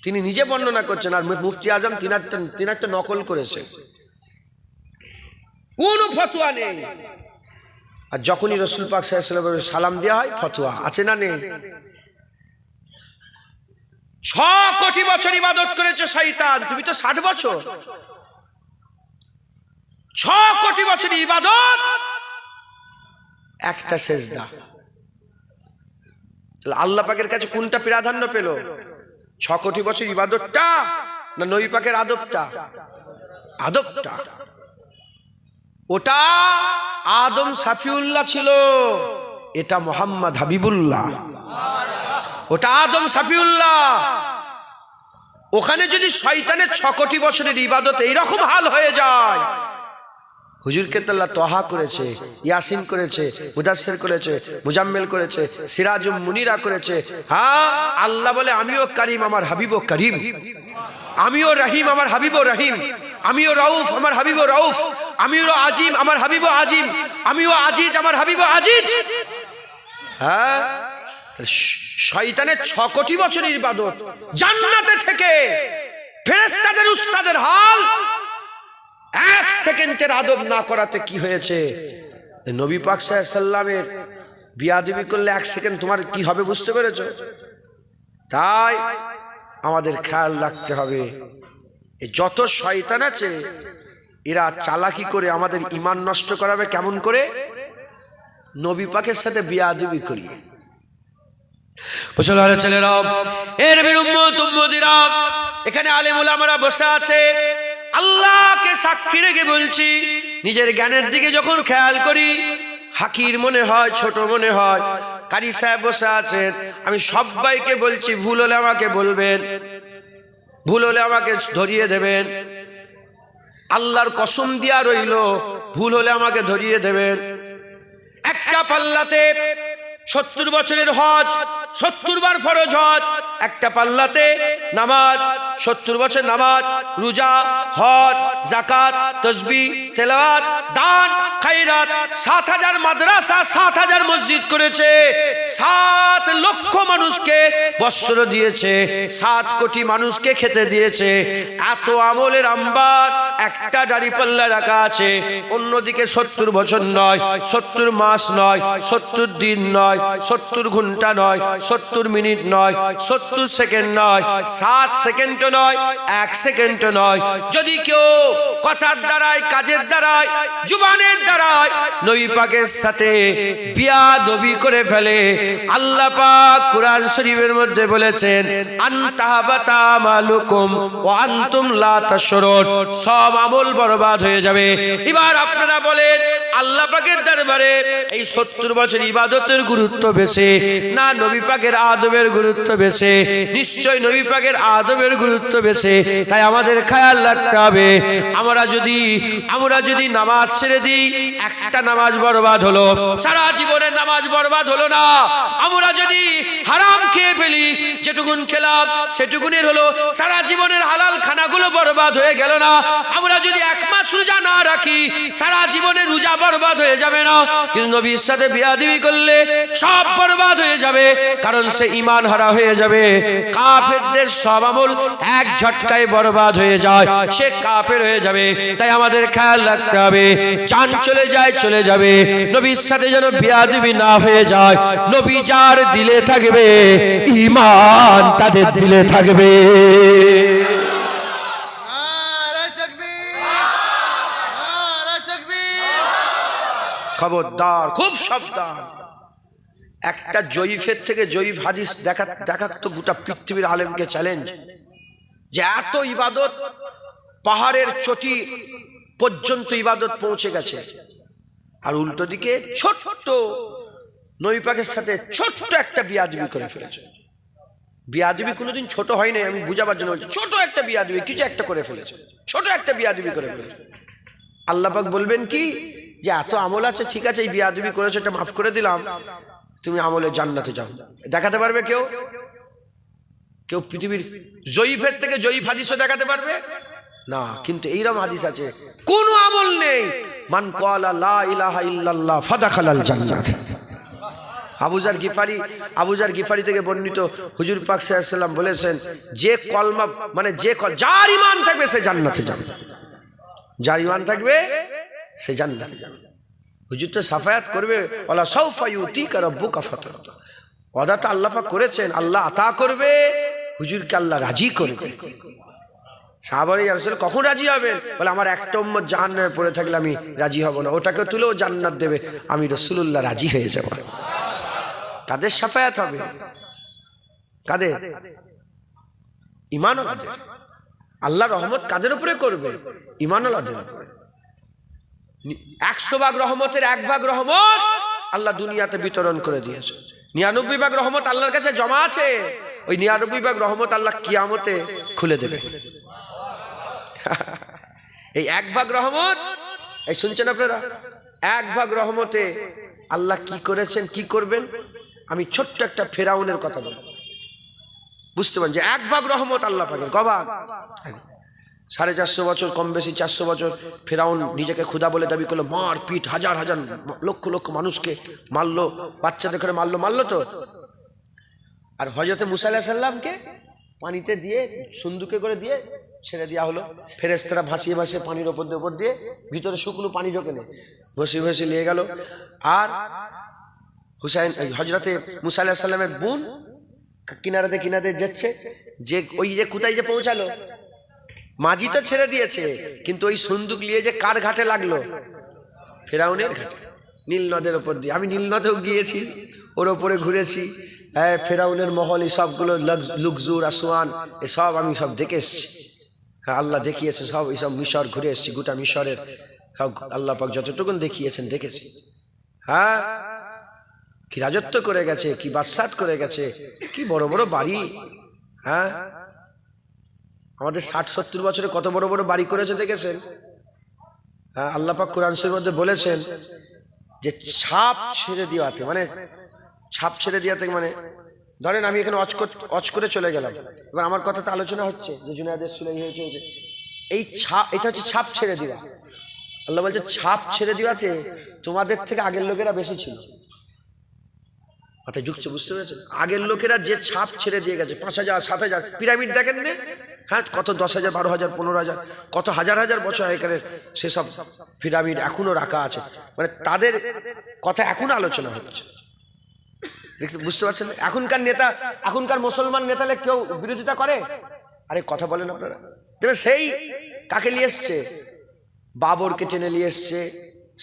তিনি নিজে বর্ণনা করছেন, আর মুফতি আজম তিনি একটা নকল করেছেন, কোন ফতোয়া নেই। আর যখনই রাসূল পাক সাল্লাল্লাহু আলাইহি ওয়াসাল্লাম সালাম দেওয়া হয় ফতোয়া আছে না নেই? 6 কোটি বছর ইবাদত করেছে শয়তান, তুমি তো 60 বছর। 6 কোটি বছর ইবাদত, একটা সেজদা। আল্লাহ পাকের কাছে কোনটা প্রাধান্য পেল? 6 কোটি বছর ইবাদতটা না নবী পাকের আদবটা? আদবটা। ওটা আদম সাফিউল্লাহ ছিল, এটা মোহাম্মদ হাবিবুল্লাহ। ওটা আদম সাফিউল্লাহ। ওখানে যদি শয়তানের 6 কোটি বছরের ইবাদত এইরকম হাল হয়ে যায়, হুজুরকে তো আল্লাহ তহা করেছে, ইয়াসিন করেছে, মুদাসসির করেছে, মুজাম্মিল করেছে, সিরাজুম মুনিরা করেছে। হ্যাঁ, আল্লাহ বলে আমিও করিম, আমার হাবিবও করিম, আমিও রহিম, আমার হাবিবও রহিম, আমিও রউফ, আমার হাবিবও রউফ, আমিও আজিম, আমার হাবিবও আজিম, আমিও আজিজ, আমার হাবিবও আজিজ। হ্যাঁ, শয়তানের 6 কোটি বছরের ইবাদত, জান্নাতে থেকে ফেরেশতাদের উস্তাদের হাল, 1 সেকেন্ডের আদব না করাতে কি হয়েছে? নবী পাক সাল্লাল্লাহু আলাইহি সাল্লামের বিয়াদবি করলে 1 সেকেন্ড তোমার কি হবে বুঝতে পেরেছো? তাই আমাদের খেয়াল রাখতে হবে, যত শয়তান আছে এরা চালাকি করে আমাদের ঈমান নষ্ট করাবে। কেমন করে? নবী পাকের সাথে বিয়াদবি করিয়ে। মুসলমানের ছেলেরা, এ নবীর উম্মতিরা, এখানে আলেম উলামারা বসে আছে, আল্লাহকে সাক্ষী রেখে বলছি, নিজের জ্ঞানের দিকে যখন খেয়াল করি হাকির মনে হয়, ছোট মনে হয়। কারি সাহেব বসে আছেন, আমি সবাইকে বলছি, ভুল হলে আমাকে বলবেন, ভুল হলে আমাকে ধরিয়ে দেবেন। আল্লাহর কসম দিয়া রইল, ভুল হলে আমাকে ধরিয়ে দেবেন। একটা পাল্লাতে 70 বছরের হজ, 70 বার ফরজ হজ। একটা পাল্লাতে নামাজ, 70 বছর নামাজ, রোজা, হজ, যাকাত, তাসবিহ, তেলাওয়াত, দান, খায়রাত। 7000 মাদ্রাসা, 7000 মসজিদ করেছে, 7 লক্ষ মানুষকে বস্ত্র দিয়েছে, 7 কোটি মানুষকে খেতে দিয়েছে। এত আমলের আম্বার একটা দাড়ি পাল্লা রাখা আছে। অন্যদিকে 70 বছর নয়, 70 মাস নয়, 70 দিন নয়, 70 ঘন্টা নয়, 70 মিনিট নয়, 70 সেকেন্ড নয়, 7 সেকেন্ড নয়, 1 সেকেন্ড নয়। যদি কেউ কথার দ্বারায়, কাজের দ্বারায়, জুবানের দ্বারায় নবী পাকের সাথে বিয়াদবি করে ফেলে, আল্লাহ পাক কুরআন শরীফের মধ্যে বলেছেন, আনতাহাবাতা মালুকুম ওয়া আনতুম লা তাশউরুন, সব আমল বরবাদ হয়ে যাবে। এবার আপনারা বলেন, আল্লাহ পাকের দরবারে এই 70 বছর ইবাদতের গুরুত্ব বেশি না নবী পাকের আদবের গুরুত্ব বেশি? নিশ্চয় নবী পাকের আদবের গুরুত্ব বেশি। তাই আমাদের খেয়াল রাখতে হবে, আমরা যদি নামাজ ছেড়ে দিই, একটা নামাজ বরবাদ হলো, সারা জীবনের নামাজ বরবাদ হলো না। আমরা যদি হারাম খেয়ে ফেলি, যেটুকুন খেলাম সেটুকুনের হলো, সারা জীবনের হালাল খানাগুলো বরবাদ হয়ে গেল না। আমরা যদি 1 মাস রোজা না রাখি, সারা জীবনের রোজা বরবাদ হয়ে যাবে না। কিন্তু নবীর সাথে বিয়াদবি করলে সব বরবাদ হয়ে যাবে, কারণ সে ঈমান হারা হয়ে যাবে। কাফেরদের সব আমল এক ঝটকায় বরবাদ হয়ে যায়, সে কাফের হয়ে যাবে। তাই আমাদের খেয়াল রাখতে হবে, জান চলে যায় চলে চলে যাবে, নবীর সাথে যেন বেয়াদবি না হয়ে যায়। নবী যার দিলে থাকবে ঈমান তাদের দিলে থাকবে। খবরদার, খুব সাবধান। একটা জয়ীফের থেকে জয়ীফ হাদিস দেখা তো গোটা পৃথিবীর আলেমকে চ্যালেঞ্জ, যে এত ইবাদত পাহাড়ের চটি পর্যন্ত ইবাদত পৌঁছে গেছে, আর উল্টো দিকে ছোট্ট নবী পাকের সাথে ছোট্ট একটা বিয়াদবি করে ফেলেছে। বিয়াদবি কোনোদিন ছোট হয় নাই, আমি বুঝাবার জন্য বলছি। ছোট একটা বিয়াদবি, কিছু একটা করে ফেলেছে, ছোট একটা বিয়াদবি করে ফেলেছে। আল্লাহ পাক বলবেন কি, যে এত আমল আছে, ঠিক আছে এই বিয়াদবি করেছে, এটা মাফ করে দিলাম, তুমি আমলে জান্নাতে যাও। দেখাতে পারবে কেউ? কেউ পৃথিবীর জয়ীফের থেকে জয়ীফ হাদিসও দেখাতে পারবে না। কিন্তু এইরকম হাদিস আছে, কোন আমল নেই, মান ক্বালা লা ইলাহা ইল্লাল্লাহ ফাদাখালাল জান্নাত। আবুজার গিফারি থেকে বর্ণিত, হুজুর পাক সাল্লাল্লাহু আলাইহি ওয়াসাল্লাম বলেছেন, যে কলমা মানে যার ঈমান থাকবে সে জান্নাতে যাবে, যার ঈমান থাকবে সে জান্নাতে যাবে। হুজুর তো সাফায়াত করবে, ওয়ালা সাউফা ইউতিকা রাব্বুকা ফাতারদা। ওয়াদা তো আল্লাহ পাক করেছেন, আল্লাহ আতা করবে, হুজুরকে আল্লাহ রাজি করবে। সাহাবায়ে রাসূল কখন রাজি হবেন? বলে আমার একটা উম্মত জাহান্নামে পড়ে থাকলে আমি রাজি হব না, ওটাকে তুলেও জান্নাত দেবে, আমি রাসূলুল্লাহ রাজি হয়ে যাব। কাদের সাফায়াত হবে? কাদের? ঈমানওয়ালাদের। আল্লাহ রহমত কাদের উপরে করবে? ঈমানওয়ালাদের উপরে। 100 ভাগ রহমতের 1 ভাগ রহমত আল্লাহ দুনিয়াতে বিতরণ করে দিয়েছে। 99 ভাগ রহমত আল্লাহর কাছে জমা আছে। ওই 99 ভাগ রহমত আল্লাহ কিয়ামতে খুলে দেবে। এই 1 ভাগ রহমত, এই শুনছেন আপনারা, 1 ভাগ রহমতে আল্লাহ কি করেছেন, কি করবেন, আমি ছোট্ট একটা ফেরাউনের কথা বলবো, বুঝতে পারেন যে 1 ভাগ রহমত আল্লাহ পাকের। কভাগ 450 বছর, কম বেশি 400 বছর ফেরাউন নিজেকে খুদা বলে দাবি করলো, মার পিট, হাজার হাজার লক্ষ লক্ষ মানুষকে মারলো, বাচ্চাদের করে মারলো তো। আর হযরতে মুসা আলাইহিস সালামকে পানিতে দিয়ে সুন্দুকে করে দিয়ে ছেড়ে দেওয়া হলো। ফেরেশতারা ভাসিয়ে ভাসিয়ে পানির ওপর দিয়ে ভিতরে শুকনো পানি ঢোকে না, ভাসিয়ে ভাসিয়ে নিয়ে গেল। আর হযরতে মুসা আলাইহিস সালামের বোন কিনারাতে যাচ্ছে, যে ওই যে কোথায় যে পৌঁছালো, মাঝি তো ছেড়ে দিয়েছে, কিন্তু ওই সুন্দুক নিয়ে যে কার ঘাটে লাগলো? ফেরাউনের ঘাটে, নীল নদের ওপর দিয়ে। আমি নীল নদেও গিয়েছি, ওর ওপরে ঘুরেছি। হ্যাঁ, ফেরাউনের মহল, এই সবগুলো লুকজুর, আসওয়ান, এসব আমি সব দেখে এসছি। হ্যাঁ, আল্লাহ দেখিয়েছে সব, এইসব মিশর ঘুরে এসছি, গোটা মিশরের সব আল্লাহ পাক যতটুকুন দেখিয়েছেন দেখেছি। হ্যাঁ, কি রাজত্ব করে গেছে, কি বাদশাহত করে গেছে, কি বড় বড় বাড়ি। হ্যাঁ, আমাদের 60-70 বছরে কত বড় বড় বাড়ি করেছে দেখেছেন? হ্যাঁ, আল্লাহ পাক কোরআন শরীফের মধ্যে বলেছেন যে ছাপ ছেড়ে দেওয়াতে, মানে ছাপ ছেড়ে দেওয়াতে, মানে ধরেন আমি এখানে অচ করে চলে গেলাম, এবার আমার কথা তো আলোচনা হচ্ছে যে জুনায়েদের সুলাই হয়েছে, এই ছাপ, এটা হচ্ছে ছাপ ছেড়ে দেওয়া। আল্লাহ বলছে ছাপ ছেড়ে দেওয়াতে তোমাদের থেকে আগের লোকেরা বেশি ছিল। মাথায় ঢুকছে, বুঝতে পেরেছেন? আগের লোকেরা যে ছাপ ছেড়ে দিয়ে গেছে, 5000 7000 পিরামিড দেখেন না? হ্যাঁ, কত 10,000 12,000 15,000 কত হাজার হাজার বছর আগেকার সেসব পিরামিড এখনো রাখা আছে, মানে তাদের কথা এখনো আলোচনা হচ্ছে। বুঝতে পারছেন? এখনকার মুসলমান নেতালে কেউ বিরোধিতা করে? আরে কথা বলেন আপনারা। তবে সেই কাকে নিয়ে এসছে? বাবরকে টেনে নিয়ে এসছে,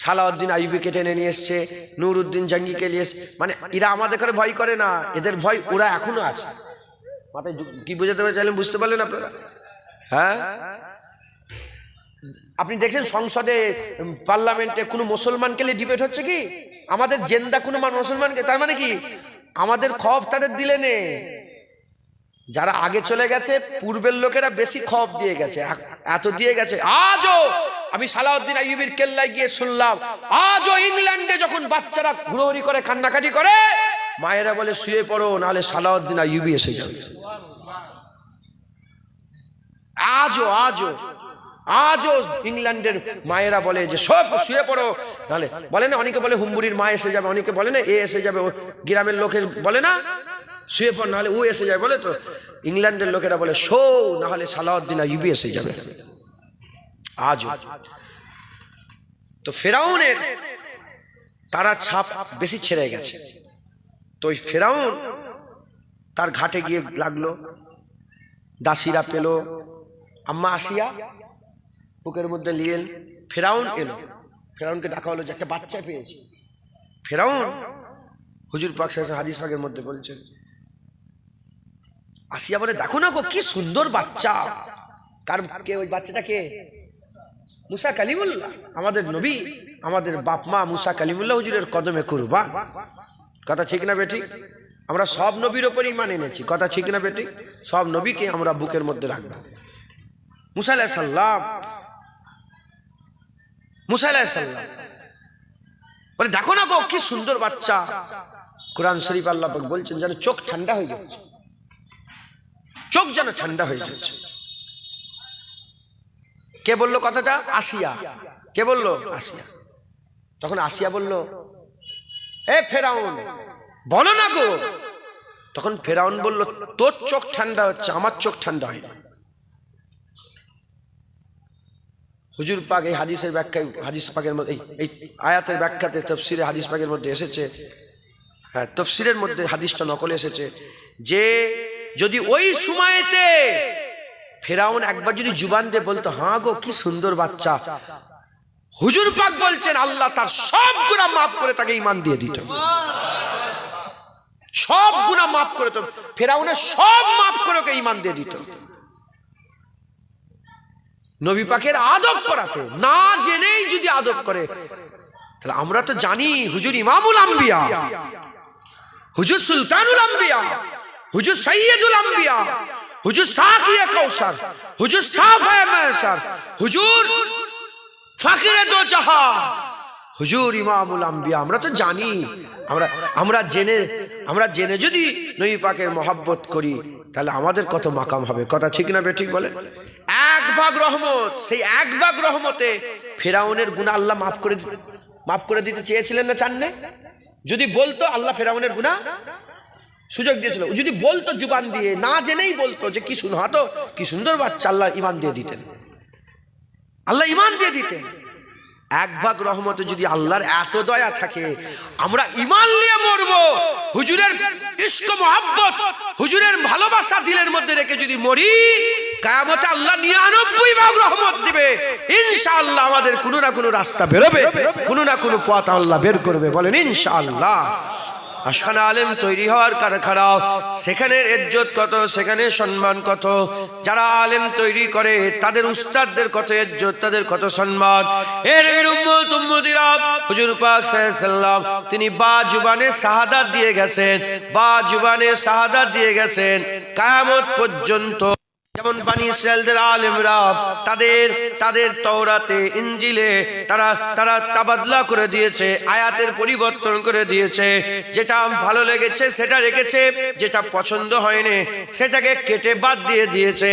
সালাউদ্দিন আইয়ুবীকে টেনে নিয়ে এসছে, নুরউদ্দিন জঙ্গিকে নিয়ে এসছে। মানে এরা আমাদের করে ভয় করে না, এদের ভয় ওরা এখনো আছে। মাথায় কি বোঝাতে চাইলেন, বুঝতে পারলেন আপনারা? হ্যাঁ, আপনি দেখেন সংসদে, পার্লামেন্টে কোনো মুসলমানকে নিয়ে ডিবেট হচ্ছে কি? আমাদের জেন্দা কোনো মুসলমানকে, তার মানে কি আমাদের খব তাদের দিলে নে। যারা আগে চলে গেছে, পূর্বের লোকেরা বেশি খব দিয়ে গেছে, এত দিয়ে গেছে। আজও আমি সালাউদ্দিন আইয়ুবীর কেল্লায় গিয়ে শুনলাম, আজও ইংল্যান্ডে যখন বাচ্চারা ঘুরোঘুরি করে, কান্নাকাটি করে, মায়েরা বলে শুয়ে পড়ো, নাহলে সালাউদ্দিন আইয়ুবী এসে যাবে। আজও ইংল্যান্ডের মায়েরা বলে যে সব শুয়ে পড়ো, নাহলে বলে না, অনেকে বলে হুম্বুরির মা এসে যাবে, অনেকে বলে না এ এসে যাবে, গ্রামের লোকের বলে না শুয়ে পড় নাহলে ও এসে যাবে, বলে তো ইংল্যান্ডের লোকেরা বলে শো, নাহলে সালাউদ্দিন আইয়ুবী এসে যাবে। আজও তো ফেরাউনের তারা ছাপ বেশি ছেড়ে গেছে। তো ওই ফেরাউন তার ঘাটে গিয়ে লাগলো, দাসীরা পেল, আম্মা আসিয়া বুকের মধ্যে নিয়ে ফেরাউন এলো। ফেরাউনকে ডাকা হলো যে একটা বাচ্চা পেয়েছে। ফেরাউন হুজুর পাক সাল্লাল্লাহু হাদিস পাকের মধ্যে বলছেন, আসিয়া বলে দেখো না গো কি সুন্দর বাচ্চা। কার কে ওই বাচ্চাটা? কে? মুসা কালিমুল্লাহ, আমাদের নবী, আমাদের বাপ মা মুসা কালিমুল্লাহ হুজুরের কদমে কুরবান। কথা ঠিক না বেঠিক? আমরা সব নবীর ওপর ঈমান এনেছি। কথা ঠিক না বেঠিক? সব নবীকে আমরা বুকের মধ্যে রাখবো। মুসা আলাইহিস সালাম, মুসা আলাইহিস সালাম বলে দেখো না গো কি সুন্দর বাচ্চা। কোরআন শরীফ আল্লাহ পাক বলছেন যেন চোখ ঠান্ডা হয়ে যাচ্ছে, চোখ যেন ঠান্ডা হয়ে যাচ্ছে। কে বললো কথাটা? আসিয়া। কে বললো? আসিয়া। তখন আসিয়া বলল, এ ফেরাউন বলো না গো। তখন ফেরাউন বলল, তোর চোখ ঠান্ডা হচ্ছে, আমার চোখ ঠান্ডা হয় না। হুজুর পাক এই হাদিসের ব্যাখ্যায়, হাদিস পাকের মধ্যে এই আয়াতের ব্যাখ্যাতে তাফসীরে হাদিস পাকের মধ্যে এসেছে, হ্যাঁ তাফসীরের মধ্যে হাদিসটা নকলে এসেছে যে যদি ওই সময়তে ফেরাউন একবার যদি জুবান দিয়ে বলতো হ্যাঁ গো কি সুন্দর বাচ্চা, হুজুর পাক বলছেন আল্লাহ তার সব গুনাহ মাফ করে তাকে ঈমান দিয়ে দিত। সব গুনাহ মাফ করে, তো ফেরাউনের সব মাফ করে ওকে ঈমান দিয়ে দিত। নবী পাকের আদব করাতে, না জেনেই যদি আদব করে, তাহলে আমরা তো জানি হুজুর ইমামুল আম্বিয়া, হুজুর সুলতানুল আম্বিয়া, হুজুর সাইয়্যিদুল আম্বিয়া, হুজুর সাকিয়ে কাউসার, হুজুর সাফায়ে মাহশার, হুজুর ফকিরে দো জাহান, হুজুর ইমামুল আম্বিয়া। আমরা তো জানি, আমরা জেনে যদি নবী পাকের মহব্বত করি তাহলে আমাদের কত মাকাম হবে। কথা ঠিক না বেঠিক বলে? এক ভাগ রহমত, সেই এক ভাগ রহমতে ফেরাউনের গুনাহ আল্লাহ মাফ করে দিতে চেয়েছিলেন না, চান না? যদি বলতো আল্লাহ ফেরাউনের গুনাহ সুযোগ দিয়েছিল, যদি বলতো জুবান দিয়ে, না জেনেই বলতো যে কি শুনহাতো কি সুন্দর বাচ্চা, আল্লাহ ঈমান দিয়ে দিতেন, আল্লাহ ঈমান দিয়ে দিতেন। এক ভাগ রহমতে যদি আল্লাহর এত দয়া থাকে, আমরা ঈমান নিয়ে মরবো, হুজুরের ইশক মোহাব্বত, হুজুরের ভালোবাসা দিলের মধ্যে রেখে যদি মরি, কিয়ামতে আল্লাহ 99 ভাগ রহমত দিবে ইনশাআল্লাহ। আমাদের কোনো না কোনো রাস্তা বেরোবে, কোনো না কোনো পথ আল্লাহ বের করবে, বলেন ইনশাআল্লাহ। আশখানা আলেম তৈরি হওয়ার কারখানা, সেখানে ইজ্জত কত, সেখানে সম্মান কত। যারা আলেম তৈরি করে তাদের উস্তাদদের কত ইজ্জত, তাদের কত সম্মান। এর নবীর উম্মত উম্মতিরা, হুজুর পাক সাল্লাল্লাহু আলাইহি সাল্লাম তিনি বা জুবানে শাহাদাত দিয়ে গেছেন, বা জুবানে শাহাদাত দিয়ে গেছেন কিয়ামত পর্যন্ত। যেমন বনি ইসরাইলদের আলেমরা তাদের তাওরাতে ইনজিলে তারা তাবাদলা করে দিয়েছে, আয়াতের পরিবর্তন করে দিয়েছে। যেটা ভালো লেগেছে সেটা রেখেছে, যেটা পছন্দ হয়নি সেটাকে কেটে বাদ দিয়ে দিয়েছে।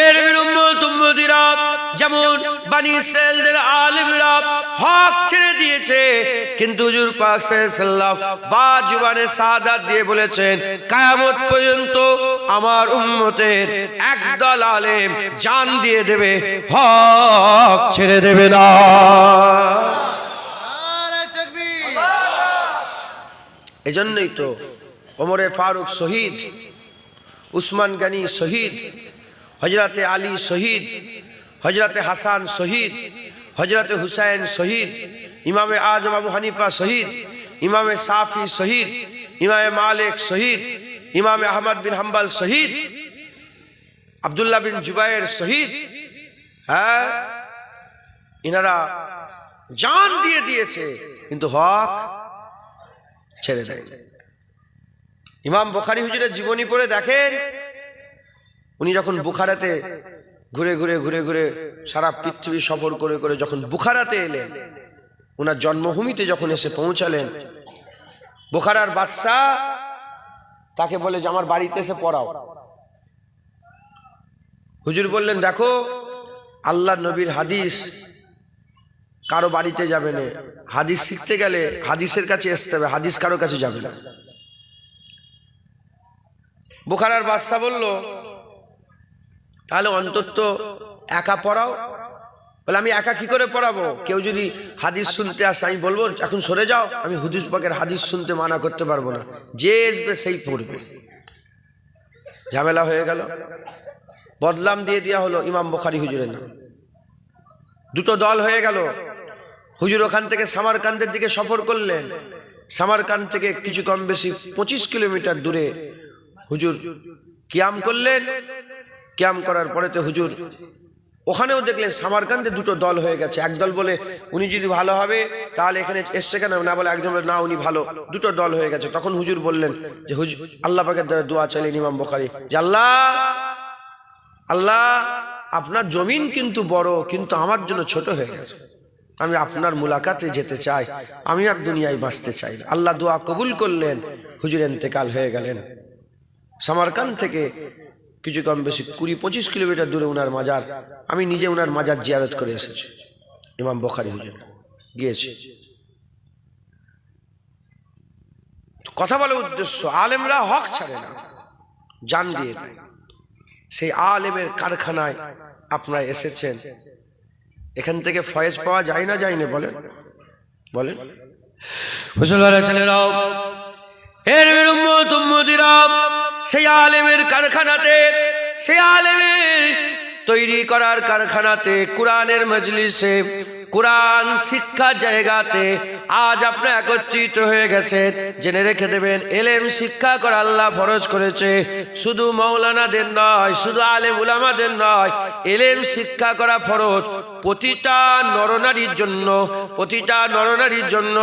এর উম্মত উম্মতিরা যেমন বনি ইসরাইলদের আলেমরা হক ছেড়ে দিয়েছে, কিন্তু হুজুর পাক সাল্লাল্লাহু আলাইহি সাল্লাম বা জুবানে শাহাদাত দিয়ে বলেছেন কিয়ামত পর্যন্ত আমার উম্মতের একদল আলেম জান দিয়ে দেবে, হক ছেড়ে দেবে না। এজন্যই তো ওমরে ফারুক শহীদ, উসমান গনি শহীদ, হযরতে আলী শহীদ, হযরতে হাসান শহীদ, হযরতে হুসাইন শহীদ, ইমামে আজম আবু হানিফা শহীদ, ইমামে শাফি শহীদ, ইমামে মালিক শহীদ, ইমামে আহমদ বিন হাম্বল শহীদ, আব্দুল্লাহ বিন জুবায়ের শহীদ। হ্যাঁ, ইনারা জান দিয়ে দিয়েছে কিন্তু হক ছেড়ে দেয়। ইমাম বুখারী হুজুরের জীবনী পড়ে দেখেন, উনি যখন বুখারাতে ঘুরে ঘুরে সারা পৃথিবী সফর করে যখন বুখারাতে এলেন, ওনার জন্মভূমিতে যখন এসে পৌঁছালেন, বুখারার বাদশাহ তাকে বলে যে আমার বাড়িতে এসে পড়াও। হুজুর বললেন দেখো আল্লাহ নবীর হাদিস কারো বাড়িতে যাবে না, হাদিস শিখতে গেলে হাদিসের কাছে আসতে হবে, হাদিস কারো কাছে যাবে না। বুখারার বাদশাহ বলল তাহলে অন্তত একা পড়াও, বলে আমি একা কি করে পড়াবো? কেউ যদি হাদিস শুনতে আসে আমি বলবো এখন সরে যাও, আমি হুজুর পাকের হাদিস শুনতে মানা করতে পারবো না, যে আসবে সেই পড়বে। ঝামেলা হয়ে গেল, বদলাম দিয়ে দেওয়া হলো ইমাম বুখারী হুজুরের নাম। দুটো দল হয়ে গেল। হুজুর ওখান থেকে সামারকান্দের দিকে সফর করলেন। সামারকান্দ থেকে কিছু কম বেশি 25 কিলোমিটার দূরে হুজুর কিয়াম করলেন। কিয়াম করার পরে তো হুজুর ওখানেও দেখলেন সামারকান্দে দুটো দল হয়ে গেছে। একদল বলে উনি যদি ভালো হবে তাহলে এখানে এসছে কেন, না বলে একজন বলে না উনি ভালো। দুটো দল হয়ে গেছে। তখন হুজুর বললেন যে হুজুর আল্লাহ পাকের দ্বারা দোয়া চাইলেন ইমাম বুখারী যে আল্লাহ আল্লাহ আপনার জমিন কিন্তু বড়, কিন্তু আমার জন্য ছোট হয়ে গেছে, আমি আপনার মুলাকাতে যেতে চাই, আমি আর দুনিয়ায় বাঁচতে চাই না। আল্লাহ দোয়া কবুল করলেন, হুজুর ইন্তেকাল হয়ে গেলেন। সামারকান্দ থেকে কিছু কম বেশি 20-25 কিলোমিটার দূরে উনার মাজার। আমি নিজে উনার মাজার জিয়ারত করে এসেছি, ইমাম বুখারী হুজুর গিয়েছি। কথা বলার উদ্দেশ্য, আলেমরা হক ছাড়ে না, জান দিয়ে দেয়। সেই আলেমের কারখানায় আপনারা এসেছেন, এখান থেকে ফয়েজ পাওয়া যায় না যায় না বলেন বলেন? মুসলমানের ছেলেরাও, এর উম্মত উম্মতিরা, সেই আলেমের কারখানাতে, সেই আলেমের তৈরি করার কারখানাতে, কোরআনের মজলিসে, কোরআন শিক্ষা জায়গাতে আজ আপনি একত্রিত হয়ে গেছেন। জেনে রেখে দেবেন, এলেম শিক্ষা করা আল্লাহ ফরজ করেছে, শুধু মৌলানাদের নয়, শুধু আলেম উলামাদের নয়, এলেম শিক্ষা করা ফরজ প্রতিটা নরনারীর জন্য। প্রতিটা নরনারীর জন্য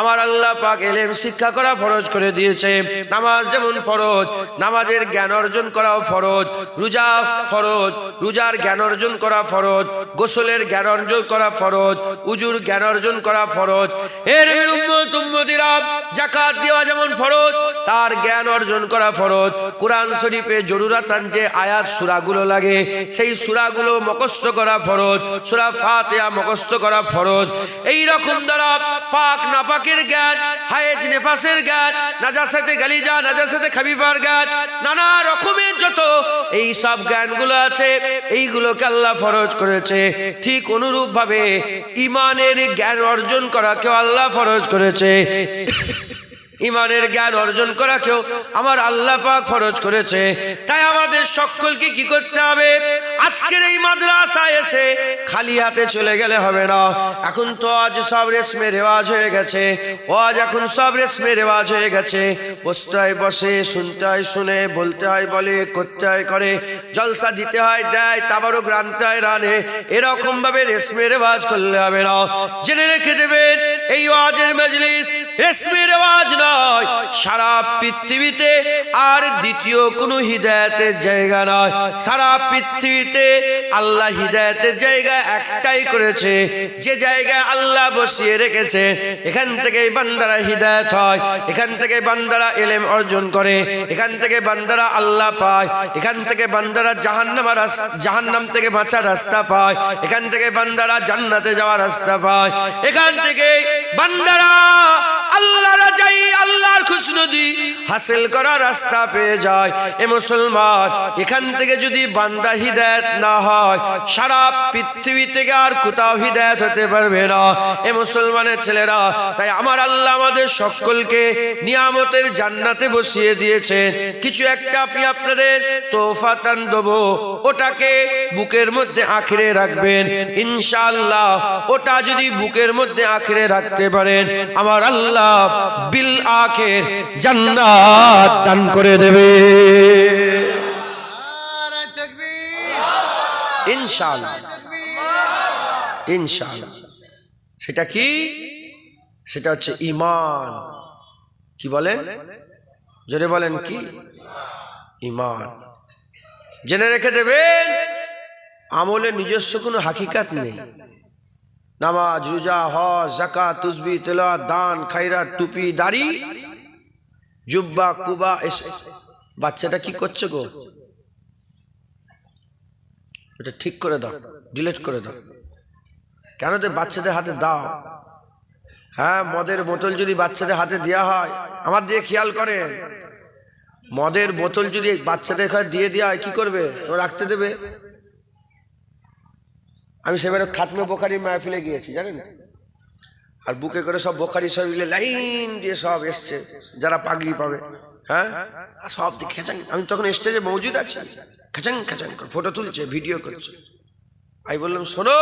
আমার আল্লাহ পাক এলেম শিক্ষা করা ফরজ করে দিয়েছে। নামাজ যেমন ফরজ, নামাজের জ্ঞান অর্জন করাও ফরজ। রোজা ফরজ, রোজার জ্ঞান অর্জন করা ফরজ। গোসলের জ্ঞান অর্জন করা ফরজ। উজুর জ্ঞান অর্জন করা ফরজ। এর উম্মত উম্মতিরা, যাকাত দেওয়া যেমন ফরজ, তার জ্ঞান অর্জন করা ফরজ। কোরআন শরীফে জরুরাতান যে আয়াত সূরাগুলো লাগে, সেই সূরাগুলো মুখস্থ করা ফরজ। সূরা ফাতিহা মুখস্থ করা ফরজ। এই রকম দ্বারা পাক নাপাকের জ্ঞান, হায়েজ নেফাসের জ্ঞান, নাজাসাতে গালিজা, নাজাসাতে খাবিবার জ্ঞান, নানা রকমের যত এই সব জ্ঞানগুলো আছে, এইগুলোকে আল্লাহ ফরজ করেছে। ঠিক অনুরূপ ভাবে ইমানের জ্ঞান অর্জন করাকেও আল্লাহ ফরজ করেছে। ইমানের জ্ঞান অর্জন করাকেও আমার আল্লাহ পাক ফরজ করেছে। তাই আমাদের সকলকে কি করতে হবে? আজকের এই মাদ্রাসায় এসে খালি হাতে চলে গেলে হবে না। এখন তো আজ সব রেশমে রেওয়াজ হয়ে গেছে, আজ এখন সব রেশমে রেওয়াজ হয়ে গেছে। বসতে হয় বসে, শুনতে হয় শুনে, বলতে হয় বলে, করতে হয় করে, জলসা দিতে হয় দেয়, তাবারুক রানতে হয় রানে। এরকম ভাবে রেশমে রেওয়াজ করলে হবে না। জেনে রেখে দেবেন, এই ওয়াজের মজলিস রেশমে রেওয়াজ নয়। সারা পৃথিবীতে আর দ্বিতীয় কোনো হিদায়াতের জায়গা নয়। সারা পৃথিবীতে আল্লাহ হিদায়াতের জায়গা একটাই করেছে, যে জায়গায় আল্লাহ বসিয়ে রেখেছে। এখান থেকে বান্দারা হিদায়াত হয়, এখান থেকে বান্দারা ইলম অর্জন করে, এখান থেকে বান্দারা আল্লাহ পায়, এখান থেকে বান্দারা জাহান্নাম থেকে বাঁচার রাস্তা পায়, এখান থেকে বান্দারা জান্নাতে যাওয়ার রাস্তা পায়, এখান থেকে বান্দারা আল্লাহ রাজাই, আল্লাহর খুশনদি হাসিল করার রাস্তা পেয়ে যায়। এ মুসলমান, এখান থেকে যদি বান্দা হিদায়াত না হয়, সারা পৃথিবী থেকে আর কোথাও হিদায়াত হতে পারবে না। এ মুসলমানের ছেলেরা, তাই আমার আল্লাহ আমাদের সকলকে নিয়ামতের জান্নাতে বসিয়ে দিয়েছেন। কিছু একটা আমি আপনাদের তোহফা দান দেব, ওটাকে বুকের মধ্যে আঁকড়ে রাখবেন ইনশাআল্লাহ। ওটা যদি বুকের মধ্যে আঁকড়ে রাখতে পারেন, আমার আল্লাহ বিল আখির জান্নাত দান করে দেবে ইনশাআল্লাহ ইনশাআল্লাহ। সেটা কি? সেটা হচ্ছে ঈমান। কি বলেন? জোরে বলেন কি? ঈমান। জেনে রেখে দেবেন, আমলে নিজস্ব কোনো হাকিকাত নেই। নামাজ, রোজা, হজ, যাকাত, তাসবিহ, তেলাওয়াত, দান, খায়রাত, টুপি, দাড়ি, জুব্বা, কুবা, বাচ্চাটা কি করছে গো? এটা ঠিক করে দাও, ডিলিট করে দাও। কেন যে বাচ্চাদের হাতে দাও? হ্যাঁ, মদের বোতল যদি বাচ্চাদের হাতে দেওয়া হয়, আমার দিয়ে খেয়াল করেন, মদের বোতল যদি বাচ্চাদের ঘরে দিয়ে দেওয়া হয়, কি করবে? ও রাখতে দেবে? আমি সেবারে খাতমে বোখারির মাহফিলে গিয়েছি জানেন, আর বুকে করে সব বোখারি সব লাইন দিয়ে সব এসছে যারা পাগড়ি পাবে, হ্যাঁ সব দিকে খেচাং। আমি তখন স্টেজে মজুদ আছি, খেচাং খেচাং করে ফটো তুলছে, ভিডিও করছে। আমি বললাম শোনো,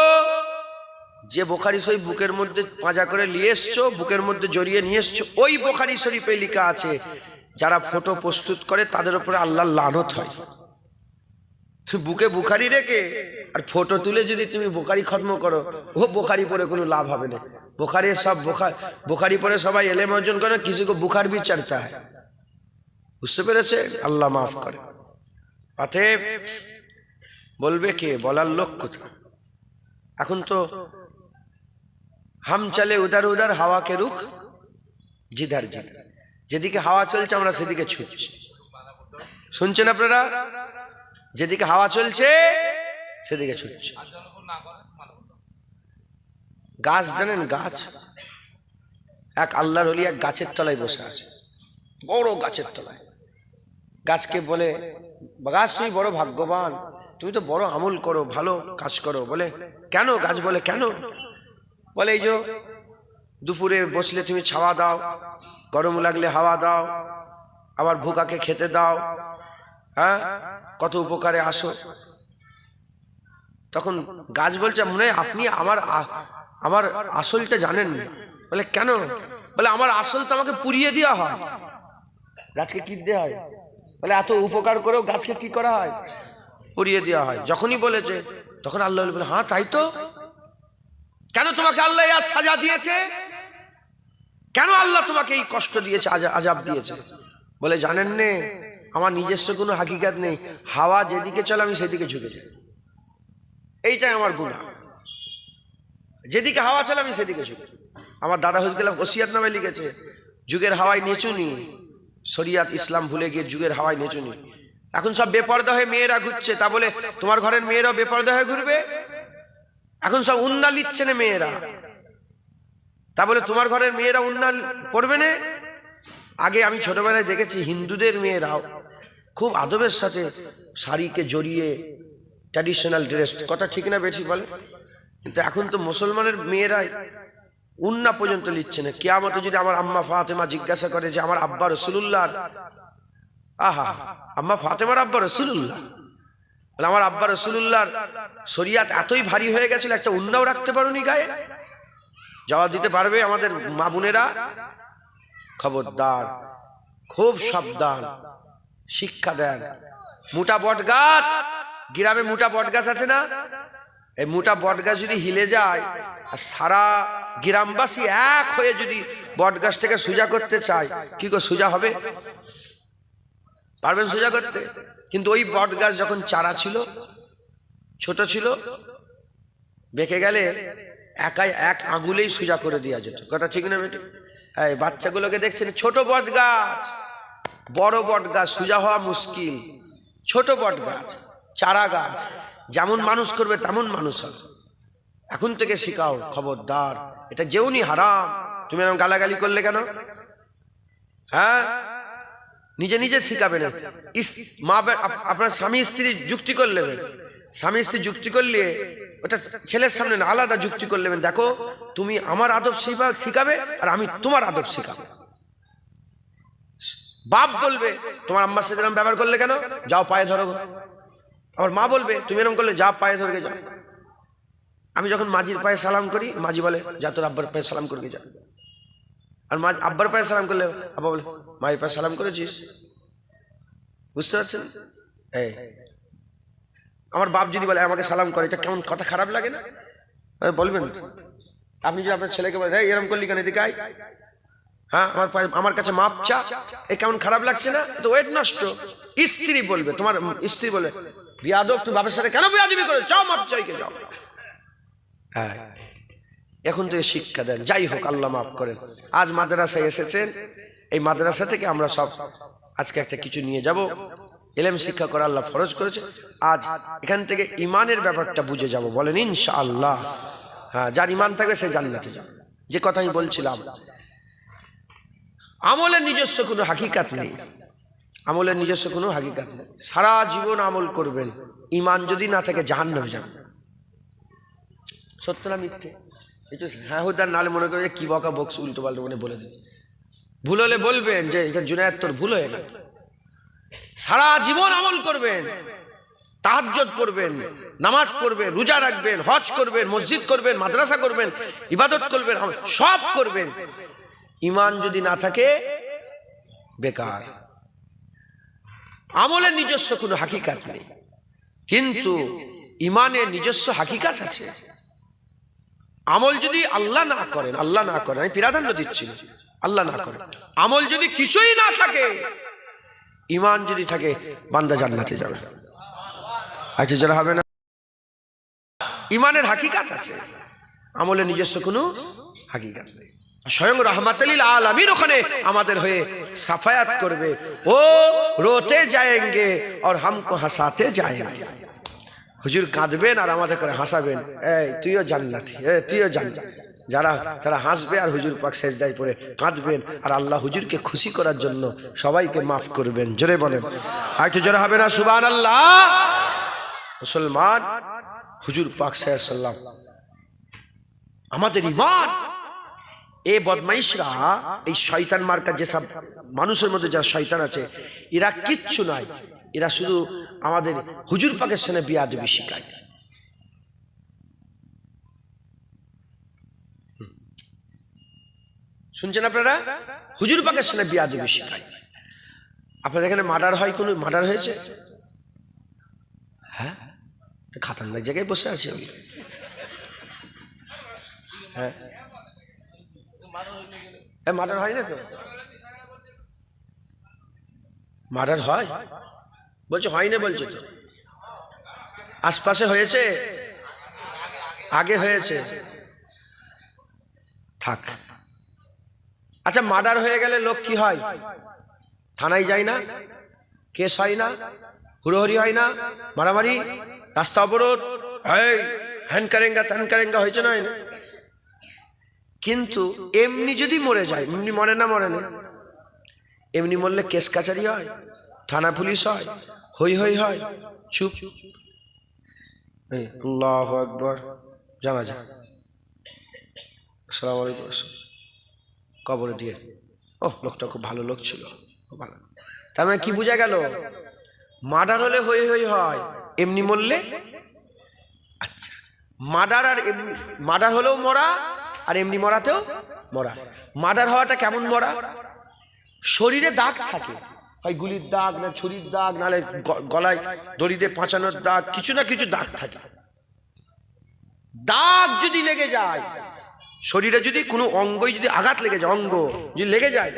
যে বোখারি শরীফ বুকের মধ্যে পাঁজা করে নিয়ে এসছো, বুকের মধ্যে জড়িয়ে নিয়ে এসছো, ওই বোখারি শরীফে লেখা আছে যারা ফটো প্রস্তুত করে তাদের উপরে আল্লাহর লানত হয়। বুকে বুখারি রেখে আর ফটো তুলে যদি তুমি বোখারি খতম করো, ও বোখারি পরে কোনো লাভ হবে না। বোখারি সব বোখারি পরে সবাই এলেম অর্জন করে, কিছু को বুখার भी चढ़ता है। বুঝতে পেরেছে? আল্লাহ মাফ করে। অতএব বলবে কে, বলার লোক কোথায়? এখন তো হাম চলে উদার উদার হাওয়া কে রুখ জিধার জিধার, যেদিকে হাওয়া চলছে আমরা সেদিকে ছুটছি। শুনছেন আপনারা? যেদিকে হাওয়া চলছে সেদিকে ছুটছে। গাছ জানেন, গাছ, এক আল্লাহর ওলি এক গাছের তলায় বসে আছে, বড় গাছের তলায়। গাছকে বলে, গাছ তুই বড় ভাগ্যবান, তুমি তো বড় আমল করো, ভালো কাজ করো। বলে কেন? গাছ বলে কেন? বলে এই যে দুপুরে বসলে তুমি ছাওয়া দাও, গরম লাগলে হাওয়া দাও, আবার ভুকাকে খেতে দাও, হ্যাঁ কত উপকারে আসো। তখন গাছ বলছে মনে হয় আপনি আমার আসলটা জানেন না। বলে কেন? বলে আমার আসল তো আমাকে পুড়িয়ে দেওয়া হয়। গাছকে কি দেওয়া হয়? বলে এত উপকার করেও গাছকে কি করা হয়? পুড়িয়ে দেওয়া হয়। যখনই বলেছে তখন আল্লাহ বলে হ্যাঁ তাই তো। কেন তোমাকে আল্লাহ আজ সাজা দিয়েছে? কেন আল্লাহ তোমাকে এই কষ্ট দিয়েছে, আজাব দিয়েছে? বলে জানেন নে, আমার নিজস্ব কোনো হাকিকাত নেই, হাওয়া যেদিকে চলে আমি সেদিকে ঝুঁকে যাই, এইটাই আমার গুনাহ। যেদিকে হাওয়া চলে আমি সেদিকে ঝুঁকে। আমার দাদা হুজুর ওসিয়াত নামে লিখেছে, যুগের হাওয়ায় নেচুনি, শরিয়াত ইসলাম ভুলে গিয়ে যুগের হাওয়ায় নেচুনি। এখন সব বেপর্দা হয়ে মেয়েরা ঘুরছে, তা বলে তোমার ঘরের মেয়েরাও বেপর্দা হয়ে ঘুরবে? এখন সব উন্না লিচ্ছে না মেয়েরা, তা বলে তোমার ঘরের মেয়েরা উন্না পড়বে না? আগে আমি ছোটবেলায় দেখেছি হিন্দুদের মেয়েরাও খুব আদবের সাথে শাড়িকে জড়িয়ে ট্র্যাডিশনাল ড্রেস, কথা ঠিক না বেশি বলে? কিন্তু এখন তো মুসলমানের মেয়েরাই উন্না পর্যন্ত লিচ্ছে না। কিয়ামতে যদি আমার আম্মা ফাতেমা জিজ্ঞাসা করে যে আমার আব্বা রাসূলুল্লাহ, আহা আম্মা ফাতেমার আব্বা রাসূলুল্লাহ, বলে আমার আব্বা রাসূলুল্লাহর শরিয়াত এতই ভারী হয়ে গেছিল একটা উন্নাও রাখতে পারোনি গায়ে? জবাব দিতে পারবে আমাদের মা বোনেরা? খবরদার, খুব সাবধান, শিক্ষা দেন। মোটা বট গাছ, গ্রামে মোটা বট গাছ আছে না? এই মোটা বট গাছ যদি হিলে যায় আর সারা গ্রামবাসী এক হয়ে যদি বট গাছটাকে সোজা করতে চায়, কি করে সোজা হবে? পারবেন সোজা করতে? কিন্তু ওই বট গাছ যখন চারা ছিল, ছোট ছিল, বেঁকে গেলে একাই এক আঙুলেই সোজা করে দেওয়া যেত, কথা ঠিক না বেটি? এই বাচ্চাগুলোকে দেখছেন, ছোট বট গাছ, বড় বট গাছ সোজা হওয়া মুশকিল। ছোট বট গাছ, চারা গাছ, যেমন মানুষ করবে তেমন মানুষ হবে। এখন থেকে শিখাও, খবরদার, এটা যেউনি হারাম। তুমি এরকম গালাগালি করলে কেন? হ্যাঁ, নিজে নিজে শিখাবে না। মা আপনার স্বামী স্ত্রী যুক্তি করে নেবেন, স্বামী স্ত্রী যুক্তি করলে ওটা ছেলের সামনে না, আলাদা যুক্তি করে নেবেন। দেখো তুমি আমার আদব শিখাবে আর আমি তোমার আদব শিখাবো। বাপ বলবে তোমার আম্মার সাথে এরকম ব্যবহার করলে কেন, যাও পায়ে ধরো। আমার মা বলবে তুমি এরকম করলে যা পায়ে ধরে যাও। আমি যখন মাঝির পায়ে সালাম করি, মাঝি বলে যা তোর আব্বার পায়ে সালাম করবি যা। আর আব্বার পায়ে সালাম করলে আব্বা বলে মায়ের পায়ে সালাম করেছিস? বুঝতে পারছেন? এই আমার বাপ যদি বলে আমাকে সালাম করে, এটা কেমন কথা, খারাপ লাগে না? বলবেন আপনি যদি আপনার ছেলেকে বলেন এরকম করলি কেন, এদিকে আয়, হ্যাঁ আমার কাছে মাপ চা, এ কেমন খারাপ লাগছে না? তো ওয়েট নষ্ট। স্ত্রী বলবে, তোমার স্ত্রী বলে বিয়াদব তুই বাবার সাথে কেন বিয়াদবি করে, যাও মাপ চাইকে যাও। হ্যাঁ, এখন তো শিক্ষা দেন। যাই হোক, আল্লাহ মাফ করেন। আজ মাদ্রাসায় এসেছেন, এই মাদ্রাসা থেকে আমরা সব আজকে একটা কিছু নিয়ে যাব। ইলম শিক্ষা করা আল্লাহ ফরজ করেছে। আজ এখান থেকে ইমানের ব্যাপারটা বুঝে যাব, বলেন ইনশাআল্লাহ। হ্যাঁ, যার ইমান থাকবে সে জান্নাতে যাবে। যে কথা আমি বলছিলাম, আমলের নিজস্ব কোনো হাকিকাত নেই, আমলের নিজস্ব কোনো হাকিকাত নেই। সারা জীবন আমল করবেন, ইমান যদি না থাকে জাহান্নামে যাবেন। সত্য না মিথ্যে? একটু হ্যাঁ হুদার নালে মনে করে কি বকা বকস উল্টো পাল্টো মানে বলে দিন। ভুল হলে বলবেন যে এটা জুনায়েদ তোর ভুল হয়ে গেল। সারা জীবন আমল করবেন, তাহাজ্জুদ পড়বেন, নামাজ পড়বেন, রোজা রাখবেন, হজ করবেন, মসজিদ করবেন, মাদ্রাসা করবেন, ইবাদত করবেন, সব করবেন, ঈমান যদি না থাকে বেকার। আমলের নিজস্ব কোনো হাকিকাত নেই, কিন্তু ঈমানের নিজস্ব হাকিকাত আছে। আমল যদি আল্লাহ না করেন, আল্লাহ না করেন, আমি প্রাধান্য দিচ্ছি, আল্লাহ না করেন, আমল যদি কিছুই না থাকে, ঈমান যদি থাকে, বান্দা জান্নাতে যাবে। আচ্ছা, যারা হবে না, ঈমানের হাকিকাত আছে, আমলের নিজস্ব কোনো হাকিকাত নেই। স্বয়ং রাহমাতুল লিল আলামিন ওখানে আমাদের হয়ে সাফায়াত করবে, ও রোতে যায়েঙ্গে और हमको हंसाते जाएंगे। হুজুর কাঁদবেন আর আমাদের করে হাসাবেন, এই তুইও জান্নাতি, তুইও জান্নাত। যারা হাসবে আর হুজুর পাক সেজদায় পড়ে কাঁদবেন, আর আল্লাহ হুজুরকে খুশি করার জন্য সবাইকে মাফ করবেন। জোরে বলেন, আর একটু জোরে হবে না সুবহানাল্লাহ। মুসলমান, হুজুর পাক সাল্লাল্লাহু আলাইহি ওয়াসাল্লাম আমাদের ঈমান। এ বদমাইশরা, এই শয়তান মার্কা যেসব মানুষের মধ্যে যারা শয়তান আছে, এরা কিচ্ছু নাই, এরা শুধু আমাদের হুজুর পাকের সামনে বিয়াদবি শিখায়। শুনছেন আপনারা? হুজুর পাকের সামনে বিয়াদবি শিখায়। আপনাদের এখানে মার্ডার হয়, কোনো মার্ডার হয়েছে? হ্যাঁ, খাতারনাক জায়গায় বসে আছি আমি। হ্যাঁ, মার্ডার হয় না তো? মার্ডার হয় বলছো, হয় না বলছো তো? আশপাশে হয়েছে, আগে হয়েছে, থাক। আচ্ছা, মার্ডার হয়ে গেলে লোক কি হয়? থানায় যায় না, কেস হয় না, হুড়োহুড়ি হয় না, মারামারি, রাস্তা অবরোধ, এই হ্যান কারেঙ্গা ত্যান কারেঙ্গা হয়েছে না? কিন্তু এমনি যদি মরে যায়, এমনি মরে না, মরে না, এমনি মরলে কেস কাচারি হয়, থানা পুলিশ হয়, হই হই হয়, চুপ। আল্লাহু আকবার, জানা যায়, আসসালামু আলাইকুম, কবরে দিয়ে, ও লোকটা খুব ভালো লোক ছিল, ভালো। তার মানে কি বোঝা গেল? মার্ডার হলে হই হই হয়, এমনি মরলে, আচ্ছা, মার্ডার আর এমনি, মার্ডার হলেও মরা আর এমনি মরাতেও মরা। মার্ডার হওয়াটা কেমন মরা? শরীরে দাগ থাকে, হয় গুলির দাগ, না ছুরির দাগ, নাহলে গলায় দড়িতে পাঁচানোর দাগ, কিছু না কিছু দাগ থাকে। দাগ যদি লেগে যায় শরীরে, যদি কোনো অঙ্গই যদি আঘাত লেগে যায়, অঙ্গ যদি লেগে যায়,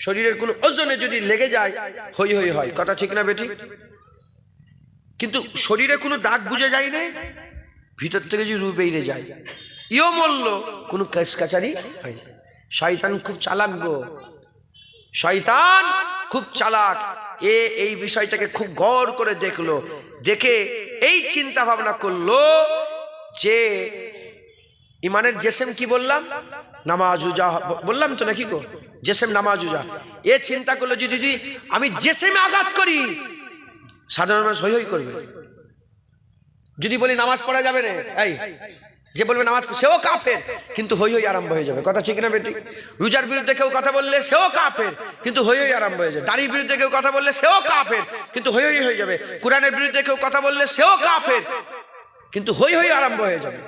শরীরের কোনো ওজনে যদি লেগে যায়, হই হই হয়। কথা ঠিক না বেঠিক? কিন্তু শরীরে কোনো দাগ বুঝে যায় না, ভিতর থেকে যদি রূপ বেরিয়ে যায়, ইও মরল, কোনো কেস কাচারি হয় না। শয়তান খুব চালাক গো, শয়তান খুব চালাক। এই বিষয়টাকে খুব গৌর করে দেখলো, দেখে এই চিন্তা ভাবনা করলো যে ইমানের জেসেম কি বললাম, নামাজুজা বললাম তো নাকি গো, জেসেম নামাজুজা। এ চিন্তা করলো যদি আমি জেসেমে আঘাত করি, সাধারণ মানুষ হই হই করবে। যদি বলি নামাজ পড়া যাবে না, এই যে বলবে নামাজ, সেও কাফের, কিন্তু হই হই আরম্ভ হয়ে যাবে। কথা ঠিক না বেটি? রোজার বিরুদ্ধে কেউ কথা বললে সেও কাফের, কিন্তু হই হই আরম্ভ হয়ে যাবে। দাড়ির বিরুদ্ধে কেউ কথা বললে সেও কাফের, কিন্তু হই হই হয়ে যাবে। কোরআনের বিরুদ্ধে কেউ কথা বললে সেও কাফের, কিন্তু হই হই আরম্ভ হয়ে যাবে।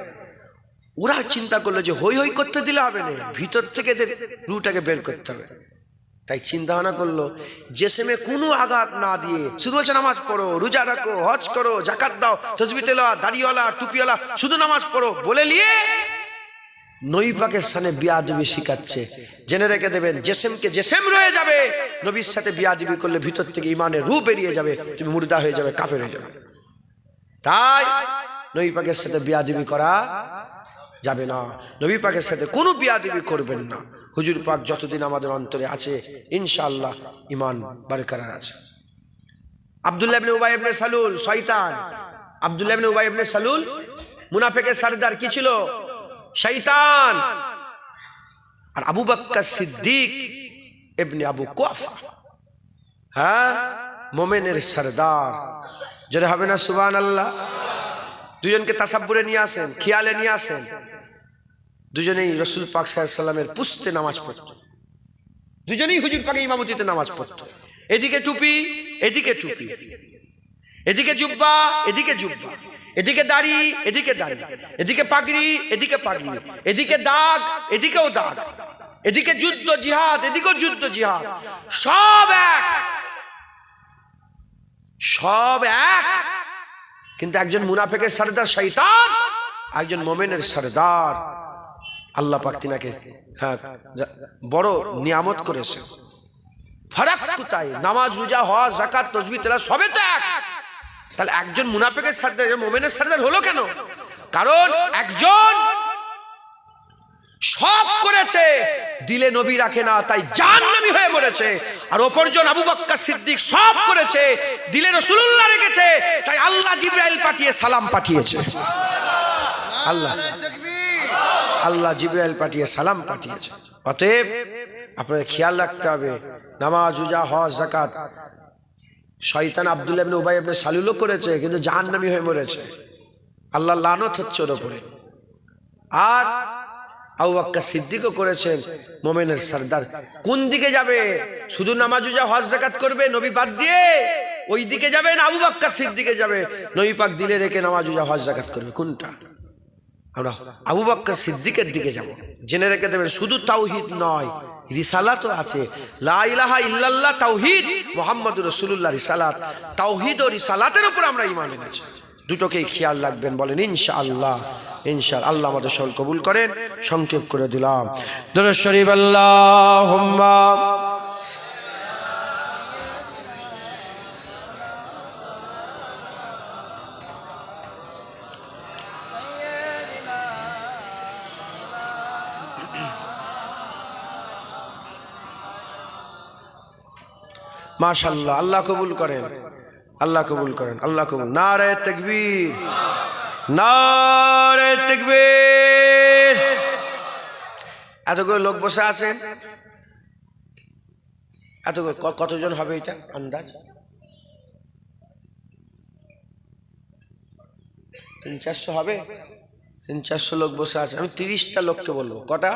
ওরা চিন্তা করলো যে হই হই করতে দিলে হবে না, ভিতর থেকে এদের রুটাকে বের করতে হবে। তাই চিন্তা ভাবনা করলো, জেসেমে কোনো আঘাত না দিয়ে শুধু বলছে নামাজ পড়ো, রোজা রাখো, হজ করো, জাকাত দাও, তসবিহ তেলাওয়াত, দাড়িওয়ালা টুপিওয়ালা, শুধু নামাজ পড়ো বলে নিয়ে নবী পাকের সামনে বিয়াদবি শিখাচ্ছে। জেনে রেখে দেবেন, জেসেমকে জেসেম রয়ে যাবে, নবীর সাথে বিয়াদবি করলে ভিতর থেকে ইমানের রূপ বেরিয়ে যাবে, তুমি মুর্দা হয়ে যাবে, কাফের হয়ে যাবে। তাই নবী পাকের সাথে বিয়াদবি করা যাবে না, নবী পাকের সাথে কোনো বিয়াদবি করবেন না। হুজুর পাক যতদিন আমাদের অন্তরে আছে, ইনশাআল্লাহ ঈমান বরকরার আছে। আব্দুল্লাহ ইবনে উবাই ইবনে সালুল শয়তান, আব্দুল্লাহ ইবনে উবাই ইবনে সালুল মুনাফিকের সরদার কি ছিল? শয়তান। আর আবু বকর সিদ্দিক ইবনে আবু কুহাফা, হ্যাঁ, মুমিনের সরদার। যারা হবে না সুবহানাল্লাহ। দুজনকে তাসাব্বুরে নিয়ে আসেন, খেয়ালে নিয়ে আসেন। দুজনেই রসুল পাক সাল্লাল্লাহু আলাইহি ওয়াসাল্লামের পুস্তে নামাজ পড়তো, দুজনেই হুজুর পাকে ইমামতিতে নামাজ পড়তো। এদিকে টুপি, এদিকে টুপি, এদিকে জুব্বা, এদিকে জুব্বা, এদিকে দাড়ি, এদিকে দাড়ি, এদিকে পাগড়ি, এদিকে পাগড়ি, এদিকে দাগ, এদিকেও দাগ, এদিকে যুদ্ধ জিহাদ, এদিকেও যুদ্ধ জিহাদ, সব এক, সব এক। কিন্তু একজন মুনাফিকের সরদার শয়তান, একজন মুমিনের সরদার। আল্লাহ পাক তিনাকে বড় নিয়ামত করেছেন। ফারাক কোথায়? নামাজ, রোজা, হজ, যাকাত, তাসবিহ, তেলাওয়াত সবে তো এক। তাহলে একজন মুনাফিকের সরদার, একজন মুমিনের সরদার হলো কেন? কারণ একজন সব করেছে, দিলে নবী রাখে না, তাই জাহান্নামী হয়ে মরেছে। আর অপরজন আবু বকর সিদ্দিক সব করেছে, দিলে রাসূলুল্লাহ রেখেছে, তাই আল্লাহ জিবরাইল পাঠিয়ে সালাম পাঠিয়েছে। আল্লাহ জিবরাইল পাঠিয়ে সালাম পাঠিয়েছে। অতএব আপনাদের খেয়াল রাখতে হবে, নামাজ, রোজা, হজ, যাকাত। শয়তান আব্দুল্লাহ ইবনে উবাই ইবনে সালুলও করেছে, কিন্তু জাহান্নামী হয়ে মরেছে। আল্লাহর লানত হচ্ছে ওর উপরে। আর আবু বকর সিদ্দিকও করেছেন, মুমিনের সরদার। কোন দিকে যাবে? শুধু নামাজ, রোজা, হজ, যাকাত করবে নবী বাদ দিয়ে? ওই দিকে যাবে না আবু বকর সিদ্দিকে যাবে? নবী পাক দিলে রেখে নামাজ, রোজা, হজ, যাকাত করবে? কোনটা? আমরা আবু বকর সিদ্দিকের দিকে যাব। জেনে রেখে দেবেন, শুধু তাওহীদ নয়, রিসালাতও আছে। লা ইলাহা ইল্লাল্লাহ তাওহীদ, মুহাম্মাদুর রাসূলুল্লাহ রিসালাত। তাওহীদ ও রিসালাতের উপর আমরা ঈমান এনেছি, দুটোকেই খেয়াল রাখবেন। বলেন ইনশাআল্লাহ। ইনশাআল্লাহ। আল্লাহ আমাদের সকল কবুল করেন। সংক্ষেপ করে দিলাম। দরুদ শরীফ আল্লাহুম্মা মাশাআল্লাহ। আল্লাহ কবুল করেন, আল্লাহ কবুল করেন, আল্লাহ কবুল। নারে তাকবীর, নারে তাকবীর। এতগুলো লোক বসে আছেন, এতগুলো কতজন হবে এটা আন্দাজ? 300-400 হবে। 300-400 লোক বসে আছে। আমি 30টা লোককে বলবো। কটা?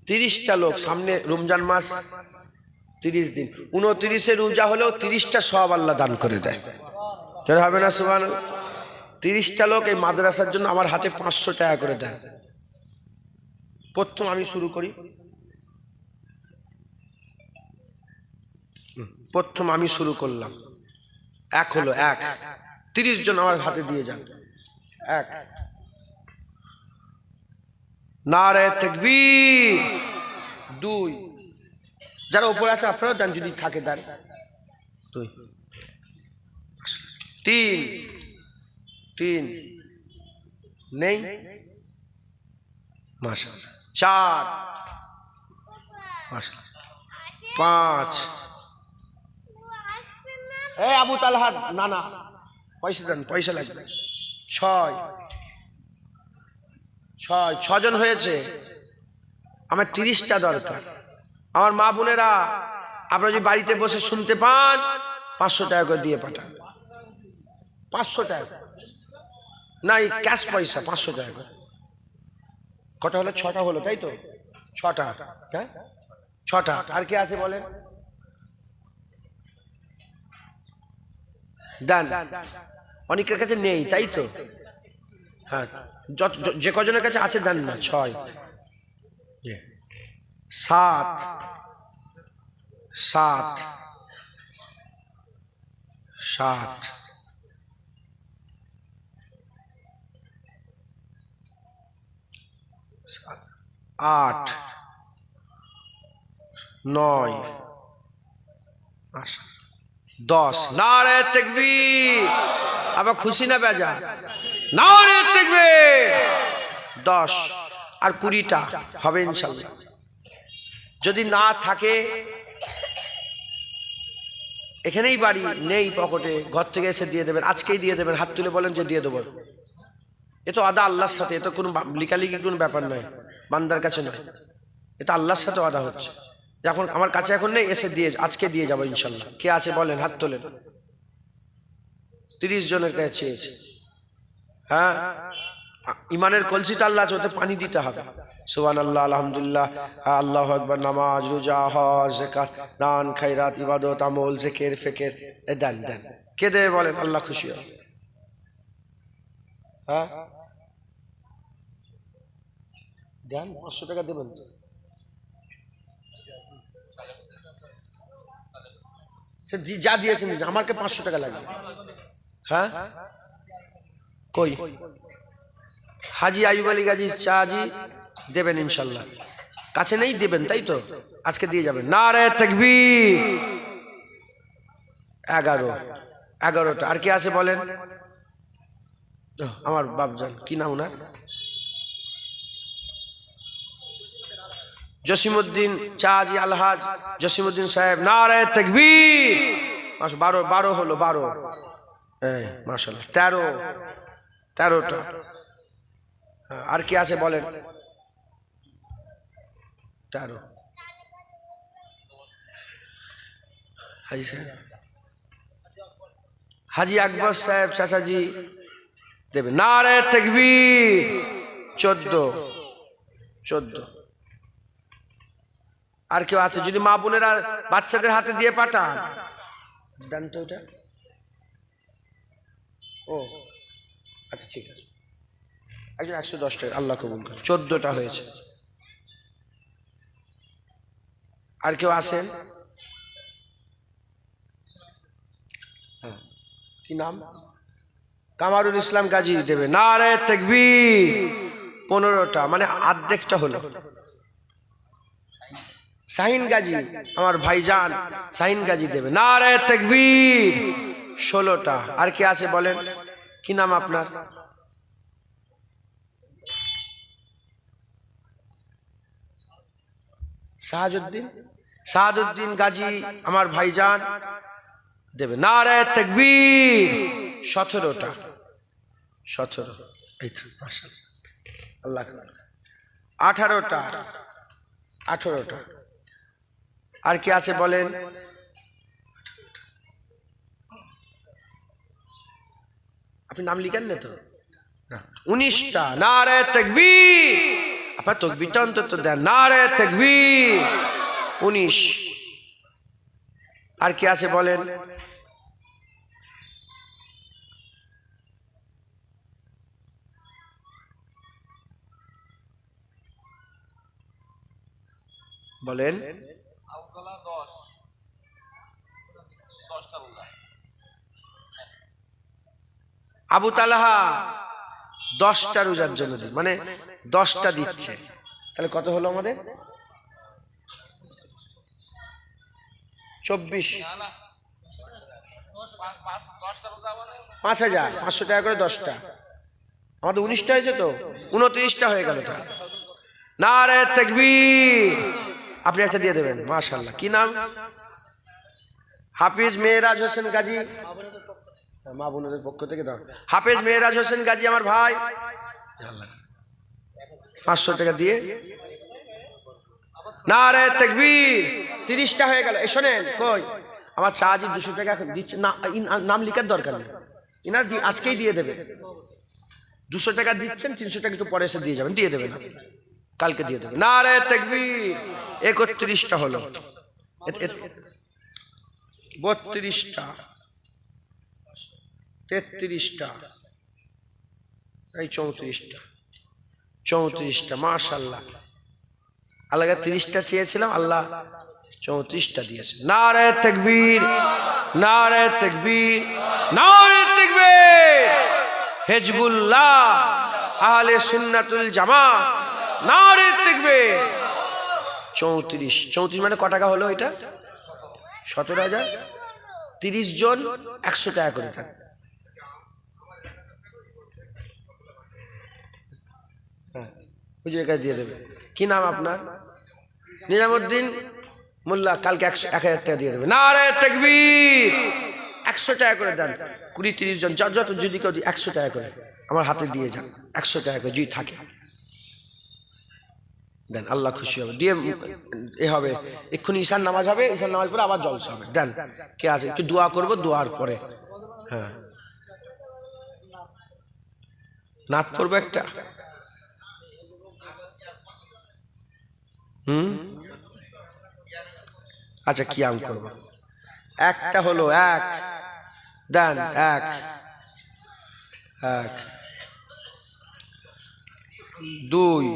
30টা লোক। সামনে রমজান মাস, 30 দিন। 29-এ রোজা হলেও 30টা সওয়াব আল্লাহ দান করে দেয়। হবে না? সুবহানাল্লাহ। 30টা লোক এই মাদ্রাসার জন্য আমার হাতে 500 টাকা করে দেন। প্রথম আমি শুরু করি, প্রথম আমি শুরু করলাম। এক হলো, এক। 30 জন আমার হাতে দিয়ে যান। এক। নারে তাকবীর। 2। যারা উপরে আছে আপনারাও দেন, যদি থাকে দেন। 2। 3 নেই। মাশাআল্লাহ। 4 মাশাআল্লাহ। 5। এই আবু তালহা, না না পয়সা দেন, পয়সা লাগবে। 6 জন হয়েছে। আমার 30টা দরকার। আমার মা বোনেরা, আপনারা যদি বাড়িতে বসে শুনতে পান, 500 টাকা করে দিয়ে পাঠান। 500 টাকা নাই, ক্যাশ পয়সা 500 টাকা করে। কটা হলো? 6টা হলো, তাই তো? 6টা। হ্যাঁ, 6টা। আর কে আছে বলেন? দেন। অনেকের কাছে নেই, তাই তো? হ্যাঁ, যে কজনের কাছে আছে দেন না। 6 7 7 7 8 9 10। নারে তাকবীর। আবার খুশি না বেজা? নারে তাকবীর। 10 আর 20টা হবে ইনশাআল্লাহ। যদি না থাকে, এখানেই বাড়ি, নেই পকেটে, ঘর থেকে এসে দিয়ে দেবেন। আজকেই দিয়ে দেবেন, হাত তুলে বলেন যে দিয়ে দেবো। এ তো আদা আল্লাহর সাথে, এ তো কোনো লিকালিকি কোনো ব্যাপার নয়, বান্দার কাছে নয়। এটা আল্লাহর সাথে আদা হচ্ছে। যখন আমার কাছে এখন নেই, এসে দিয়ে আজকে দিয়ে যাবো ইনশাল্লাহ। কে আছে বলেন? হাত তোলেন। 30 জনের কাছে চেয়েছে। হ্যাঁ, ইমানের কলসিটা আল্লাহ আছে, ওতে পানি দিতে হবে। সুবহানাল্লাহ, আলহামদুলিল্লাহ, আল্লাহু আকবার, নামাজ, রোজা, হজ, যাকাত, দান, খায়রাত, ইবাদত, আমল, জিকির, ফিকির, দেন দেন। কে দেবে বলেন? আল্লাহ খুশি হবে। হ্যাঁ দেন, 500 টাকা দেবেন তো। সে যা দিয়েছেন, আমাকে 500 টাকা লাগবে। হ্যাঁ কই হাজি আইয়ুব আলী গাজী চাজি দেবেন ইনশাল্লাহ, কাছে নেই দেবেন, তাই তো আজকে দিয়ে যাবেন। নারে তাকবীর। 11টা। আর কে আছে বলেন? আমার বাপজান, কি নাম ওনার? জসিমউদ্দিন চাজি, আলহাজ জসিমউদ্দিন সাহেব। নারে তাকবীর। 12 হলো, 12। মাশাআল্লাহ, 13টা। আর কি আছে বলেন? 13। হাজি সাহেব, হাজি আকবর সাহেব চাচাজি দেবে। নারে তাকবীর। 14। আর কেউ আছে? যদি মা বোনেরা বাচ্চাদের হাতে দিয়ে পাঠান, দেন তো ওটা। ও আচ্ছা, ঠিক আছে। একজন 110 টাকা, আল্লাহ কবুল করে। 14টা হয়েছে। আর কেউ আছেন? কি নাম? কামারুল ইসলাম গাজী দেবে। নারে তাকবীর। 15টা, মানে অর্ধেকটা হলো। শাহিন গাজী, আমার ভাইজান শাহিন গাজী দেবে। নারে তাকবীর। 16টা। আর কে আছে বলেন? কি নাম আপনার? শাহাদুদ্দিন গাজী, আমার ভাইজান দেবে। নারে তাকবীর। 17টা। 17। এই তো মাশাআল্লাহ, আল্লাহ। 18টা। আর কি আছে বলেন? আপনি নাম লিখেন না তো? 19টা। নারে তাকবীর। আপনার তাকবীরটা অন্তত দেন। নারে তাকবীর। 19। আর কি আছে বলেন? বলেন। আবু তালহা 10টা রোজার জন্য, মানে 10টা দিচ্ছে। তাহলে কত হলো আমাদের? 24। 5,500 টাকা করে 10টা। আমাদের 19টা হয়েছে তো, 29টা হয়ে গেল। তাহলে নারে তাকবীর। আপনি একটা দিয়ে দেবেন। মাশাআল্লাহ। কি নাম? হাফিজ মেহরাজ হোসেন গাজী। মা বোনদের পক্ষ থেকে দাও। হাফিজ মেহরাজ হোসেন গাজী আমার ভাই, 500 টাকা দিয়ে। নারে তাকবীর। 30টা হয়ে গেল। এই শোনেন, কই আমার চাচি 200 টাকা দিচ্ছে না, নাম লিখার দরকার নেই, ইনার আজকেই দিয়ে দেবে। 200 টাকা দিচ্ছেন, 300 টাকা একটু পরে এসে দিয়ে যাবেন, দিয়ে দেবেন, কালকে দিয়ে দেবেন। নারে তাকবীর। 31টা হলো। 32টা। 33টা। এই 34টা। মাশাআল্লাহ, আল্লাহ 30টা চেয়েছিলাম, আল্লাহ 34টা দিয়েছে। নারে তাকবীর। নারে তাকবীর। নারে তাকবীর। হিজবুল্লাহ, আহলে সুন্নাতুল জামাত। নারে তাকবীর। 34 মানে ক টাকা হলো এটা? 17,000। 30 জন 100 টাকা করে থাকে। হুজুরের কাছে দিয়ে দেবে। কি নাম আপনার? নিজামুদ্দিন মোল্লা। কালকে 1,000 টাকা দিয়ে দেবে। নারে তাকবীর। 100 টাকা করে দেন। 20-30 জন যত, যদি কেউ 100 টাকা করে আমার হাতে দিয়ে যান। 100 টাকা করে যদি থাকে দেন, আল্লাহ খুশি হবে। দিয়ে এ হবে, এক্ষুনি ঈশান নামাজ হবে, ঈশান নামাজ পরে আবার জলসা হবে। দেন। কে আছে? একটু দোয়া করবো, দোয়ার পরে। হ্যাঁ নাত পড়বো একটা? আচ্ছা কিয়াম করব। একটা হলো, এক দেন, এক এক, দুই,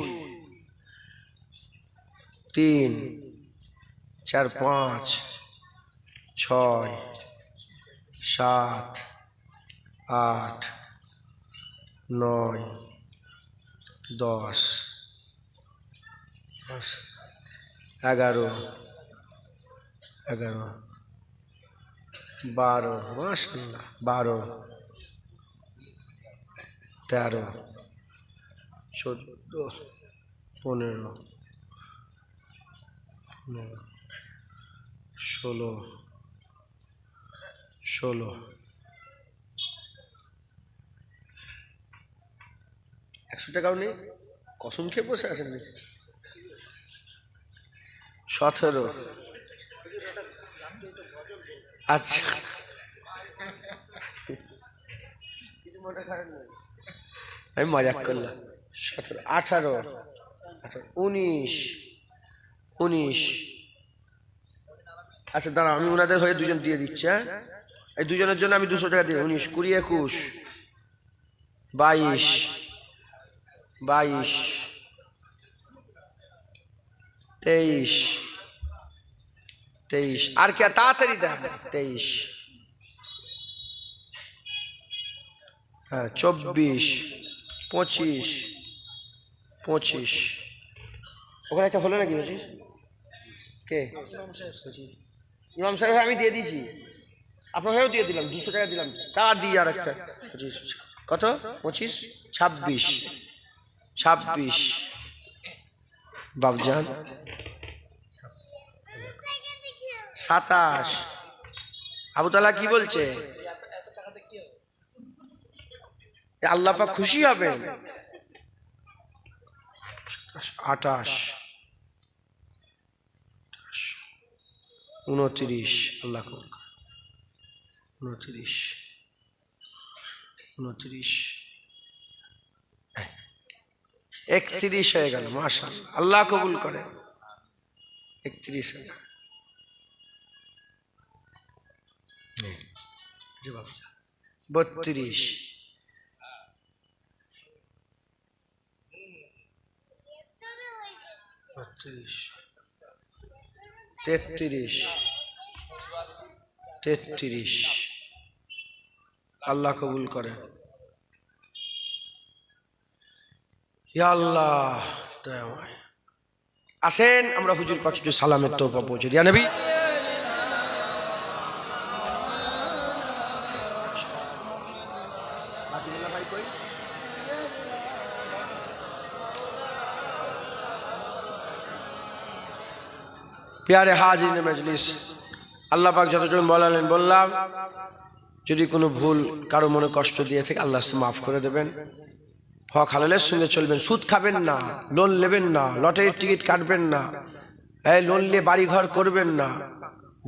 তিন, চার, পাঁচ, ছয়, সাত, আট, নয়, 10, 11, 12, মাশাআল্লাহ, 12, 13, 14, 15, 16, 100 টাকাও নেই, কসম খেয়ে বসে আছেন নাকি? 17, আচ্ছা আমি মজাক করলাম। 17, 18, 19, আচ্ছা দাঁড়াও, আমি ওনাদের হয়ে দুজন দিয়ে দিচ্ছি। হ্যাঁ, এই দুজনের জন্য আমি 200 টাকা দিই। 19, 20, 21, 22, 23, আর কে তাড়াতাড়ি দেন, 23, হ্যাঁ, 24, 25, ওখানে একটা হলো নাকি? 25 কে? ইমাম সাহেব আমি দিয়ে দিয়েছি, আপনার হয়েও দিয়ে দিলাম, 200 টাকা দিলাম, তার দিয়ে আর একটা 25, কত? 25, 26, বাবজান 27। আবু তালা কি বলছে? আল্লাহ পাক খুশি হবেন। 28, 29, আল্লাহ 29, 31 হয়ে গেল। মাশাআল্লাহ, আল্লাহ কবুল করেন। 31 হয়ে গেল। 32, 33, আল্লাহ কবুল করেন। ইয়া আল্লাহ দয়াময়। আসেন আমরা হুজুর পাক একটু সালামের তোফা পৌঁছে দিয়া নবী। প্যারে হাজির মজলিস, আল্লাহ পাক যতজন বলালেন বললাম, যদি কোনো ভুল কারো মনে কষ্ট দিয়ে থাকে আল্লাহ মাফ করে দেবেন। হক হালালের সঙ্গে চলবেন, সুদ খাবেন না, লোন নেবেন না, লটারির টিকিট কাটবেন না, এই লোন নিয়ে বাড়ি ঘর করবেন না।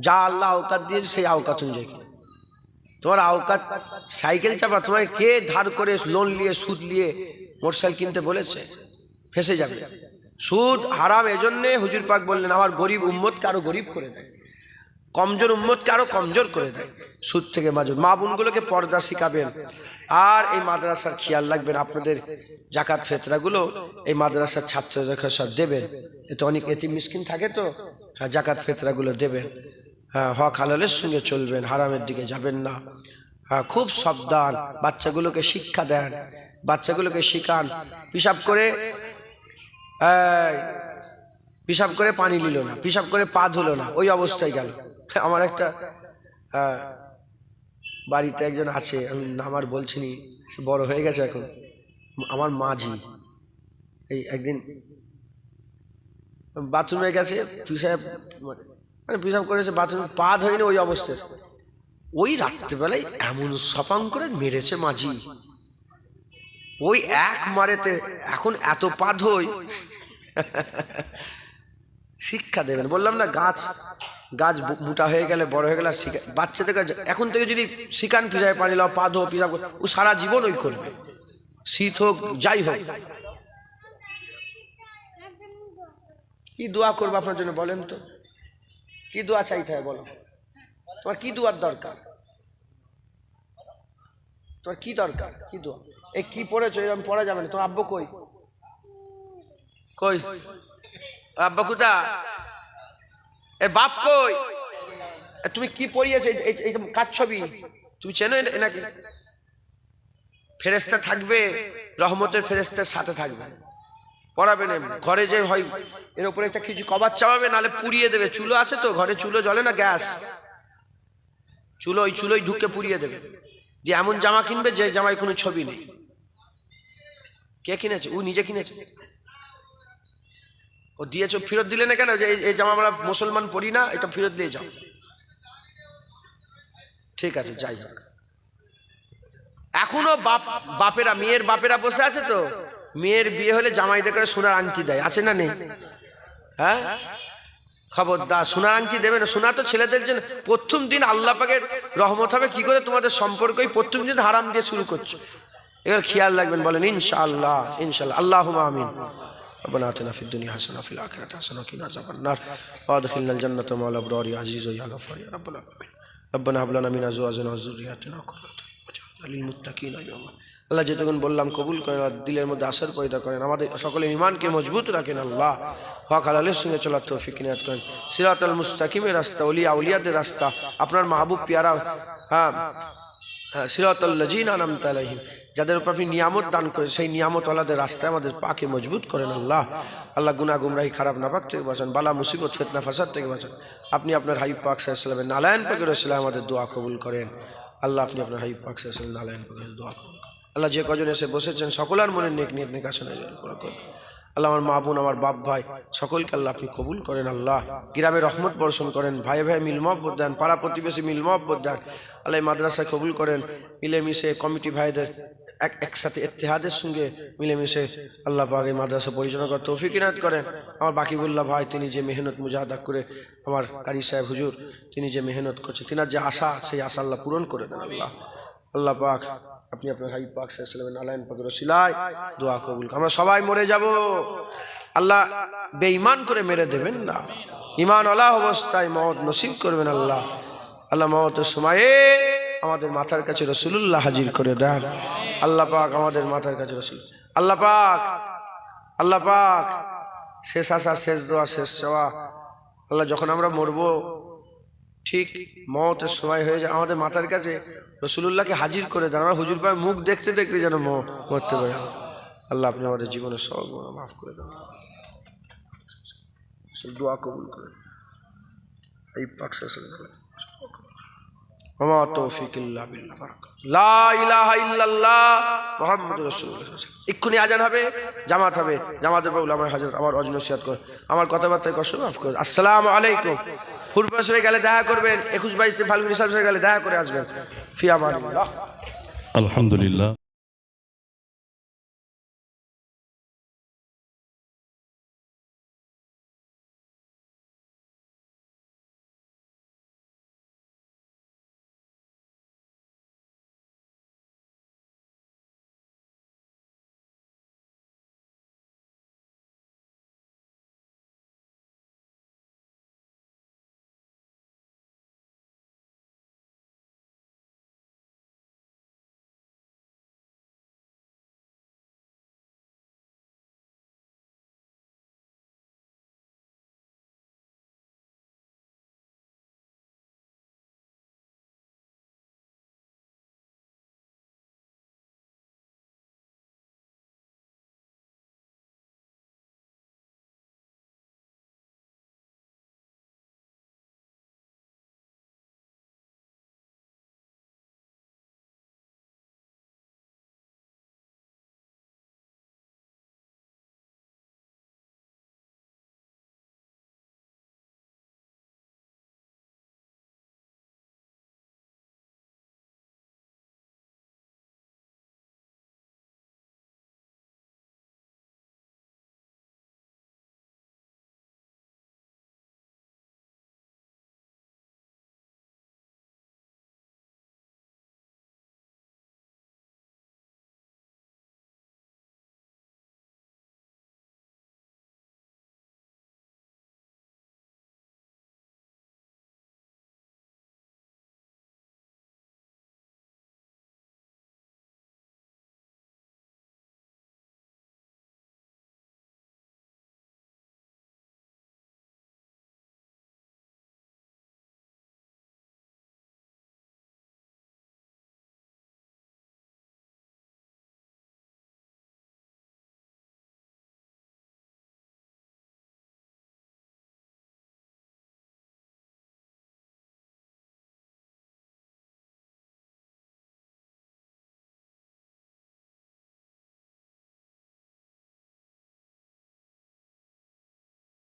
যা আল্লাহ আওকাত দিয়েছে সেই আওকাত অনুযায়ী। তোমার আওকাত সাইকেল চাপা, তোমায় কে ধার করে লোন নিয়ে সুদ নিয়ে মোটরসাইকেল কিনতে বলেছে? ফেসে যাবে। সুদ হারাম। এজন্যে হুজুর পাক বললেন আমার গরিব উম্মতকে আরো গরিব করে দেয়, কমজোর উম্মতকে আরো কমজোর করে দেয়। সুদ থেকে মাজুর। মা বোনগুলোকে পর্দা শিখাবেন, আর এই মাদ্রাসার খেয়াল রাখবেন। আপনাদের জাকাত ফেতরাগুলো এই মাদ্রাসার ছাত্রদের সব দেবেন। এতে অনেক এতিম মিসকিন থাকে, তো হ্যাঁ জাকাত ফেতরাগুলো দেবেন। হ্যাঁ, হক হালালের সঙ্গে চলবেন, হারামের দিকে যাবেন না। হ্যাঁ, খুব সাবধান। বাচ্চাগুলোকে শিক্ষা দেন, বাচ্চাগুলোকে শিখান। পিসাব করে পানি নিল না, পিসাব করে পা ধুলো না, ওই অবস্থায় গেল। আমার একটা বাড়িতে একজন আছে, আমি নাম আর বলছিনি, সে বড় হয়ে গেছে এখন, আমার মাঝি। এই একদিন বাথরুমে গেছে, পিসাব করেছে, বাথরুমে পা ধরেনি, ওই অবস্থায়। ওই রাত্রেবেলায় এমন সপাং করে মেরেছে মাঝি, ওই এক মারেতে এখন এত পা ধোয়। শিক্ষা দেবেন, বললাম না, গাছ মোটা হয়ে গেলে, বড় হয়ে গেলে বাচ্চাদের এখন থেকে যদি শিখান, পিসায় পানি লাও, পা ধো, পিসাব, ও সারা জীবন ওই করবে। শীত হোক যাই হোক, কি দোয়া করবো আপনার জন্য বলেন তো? কি দোয়া চাইতে হয় বলো? তোমার কি দোয়ার দরকার? তোমার কি দরকার? কি দোয়া? এই কি পড়েছো? এরকম পড়া যাবে না। তোমার আব্বু কই? কই আব্বা? কোথা? এর বাপ কই? তুমি কি পড়িয়েছো? এই কার ছবি? তুমি চেনো এনাকে? ফেরেশতা থাকবে, রহমতের ফেরেশতার সাথে থাকবে, পড়াবে না। ঘরে যে হয় এর উপরে একটা কিছু কভার চাপাবে, নাহলে পুড়িয়ে দেবে। চুলো আছে তো ঘরে, চুলো জ্বলে না, গ্যাস চুলো, ওই চুলোই ঢুকে পুড়িয়ে দেবে। যে এমন জামা কিনবে যে জামায় কোনো ছবি নেই। কে কিনেছে? ও নিজে কিনেছে। ও দিয়েছে, ফেরত দিলে না কেন? যে এই জামা আমরা মুসলমান পরি না, এটা ফেরত দিয়ে যাও। ঠিক আছে, যাই হোক। এখনো বাপেরা, মেয়ের বাপেরা বসে আছে তো, মেয়ের বিয়ে হলে জামাইদের করে সোনার আংটি দেয়, আছে না নেই? হ্যাঁ, খবরদার সোনার আংটি দেবে না। সোনা তো ছেলেদের জন্য। প্রথম দিন আল্লাহ পাকের রহমত হবে কি করে? তোমাদের সম্পর্কই প্রথম দিন হারাম দিয়ে শুরু করছো। এবার খেয়াল রাখবেন, বলেন ইনশাআল্লাহ। ইনশাআল্লাহ, আল্লাহুম্মা আমিন। ربنا آتنا في الدنيا حسنة وفي الآخرة حسنة وقنا عذاب النار وادخلنا الجنة مع الأبرار يا عزيز يا غفار يا رب العالمين ربنا هب لنا من أزواجنا وذرياتنا قرة أعين واجعلنا للمتقين إماما। আল্লাহ যেটুকুন বললাম কবুল করেন, দিলের মধ্যে আসার পয়দা করেন, আমাদের সকলের ঈমানকে মজবুত রাখেন। আল্লাহ হক হালালের সঙ্গে চলার তৌফিক ইনায়াত করেন। সিরাতাল মুস্তাকিমের রাস্তা, ওলিয়া আউলিয়াদের রাস্তা, আপনার মাহবুব পিয়ারা সিরাতাল লাযিনা আনআমতা আলাইহিম, যাদের উপর আপনি নিয়ামত দান করেন, সেই নিয়ামত ওয়ালাদের রাস্তায় আমাদের পাকে মজবুত করেন। আল্লাহ আল্লাহ গুনাহ গুমরাহি খারাপ নাপাক থেকে বাঁচান, বালা মুসিবত ফিতনা ফাসাদ থেকে বাঁচান। আপনি আপনার হাবিব পাক সাল্লাল্লাহু আলাইহি ওয়াসাল্লামের নালায়েন পাকের ওসিলায় আমাদের দোয়া কবুল করেন। আল্লাহ আপনি আপনার হাবিব পাক সাল্লাল্লাহু আলাইহি ওয়াসাল্লাম নালায়েন পাকের দোয়া কবুল করেন। আল্লাহ যে কজন এসে বসেছেন সকলের মনে নেক নিয়ত নেক আশা পুরা করুন। আল্লাহ আমার মা বোন, আমার বাপ ভাই সকলকে আল্লাহ আপনি কবুল করেন। আল্লাহ গ্রামে রহমত বর্ষণ করেন, ভাই ভাই মিল মহব্বত দেন, পাড়া প্রতিবেশী মিল মহব্বত দেন। আল্লাহ মাদ্রাসায় কবুল করেন, মিলেমিশে কমিটি ভাইদের একসাথে ইত্তেহাদের সঙ্গে মিলেমিশে আল্লাহ পাক এই মাদ্রাসা পরিচালনা করার তৌফিক ইনায়াত করেন। আমার বাকিবুল্লাহ ভাই, তিনি যে মেহনত মুজাহাদা করে, আমার কারি সাহেব হুজুর, তিনি যে মেহনত করছে, তিনার যে আশা, সেই আশা আল্লাহ পূরণ করে দেন। আল্লাহ আল্লাহ পাক আপনি আপনার হাবিব পাক সাল্লাল্লাহু আলাইহি ওয়াসাল্লামের নালায়েন পাকের ওসিলায় দোয়া কবুল। আমরা সবাই মরে যাব, আল্লাহ বেঈমান করে মেরে দেবেন না, ঈমানওয়ালা অবস্থায় মওত নসিব করবেন। আল্লাহ আল্লাহ মওতের সময়ে আমাদের মাথার কাছে রাসূলুল্লাহ হাজির করে দেন। আল্লাহ পাক আমাদের মাথার কাছে রাসূল, আল্লাহ পাক শেষ আশা, শেষ দোয়া, শেষ চাওয়া, আল্লাহ যখন আমরা মরবো, ঠিক মওতের সময় হয়ে যায়, আমাদের মাথার কাছে রাসূলুল্লাহকে হাজির করে দেন। আমরা হুজুর পাক মুখ দেখতে দেখতে যেন মরতে পারি। আল্লাহ আপনি আমাদের জীবনের সব গুনাহ মাফ করে দেন, দোয়া কবুল করেন। এই পাক সাল্লাল্লাহু ওয়া তৌফিক ইল্লা বিল্লাহ, লা ইলাহা ইল্লাল্লাহ মুহাম্মাদুর রাসূলুল্লাহ। এক্ষুনি আজান হবে, জামাত হবে, জামাতের পর উলামায়ে হযরত আমার ওয়াজ নসিহত করে, আমার কথাবার্তায় কষ্ট মাফ করে। আসসালামু আলাইকুম। ফুরফুরা গেলে দেখা করবেন, 21-22 ফাল্গুন হিসাবে গেলে দেখা করে আসবেন। ফি আমানিল্লাহ। আলহামদুলিল্লাহ।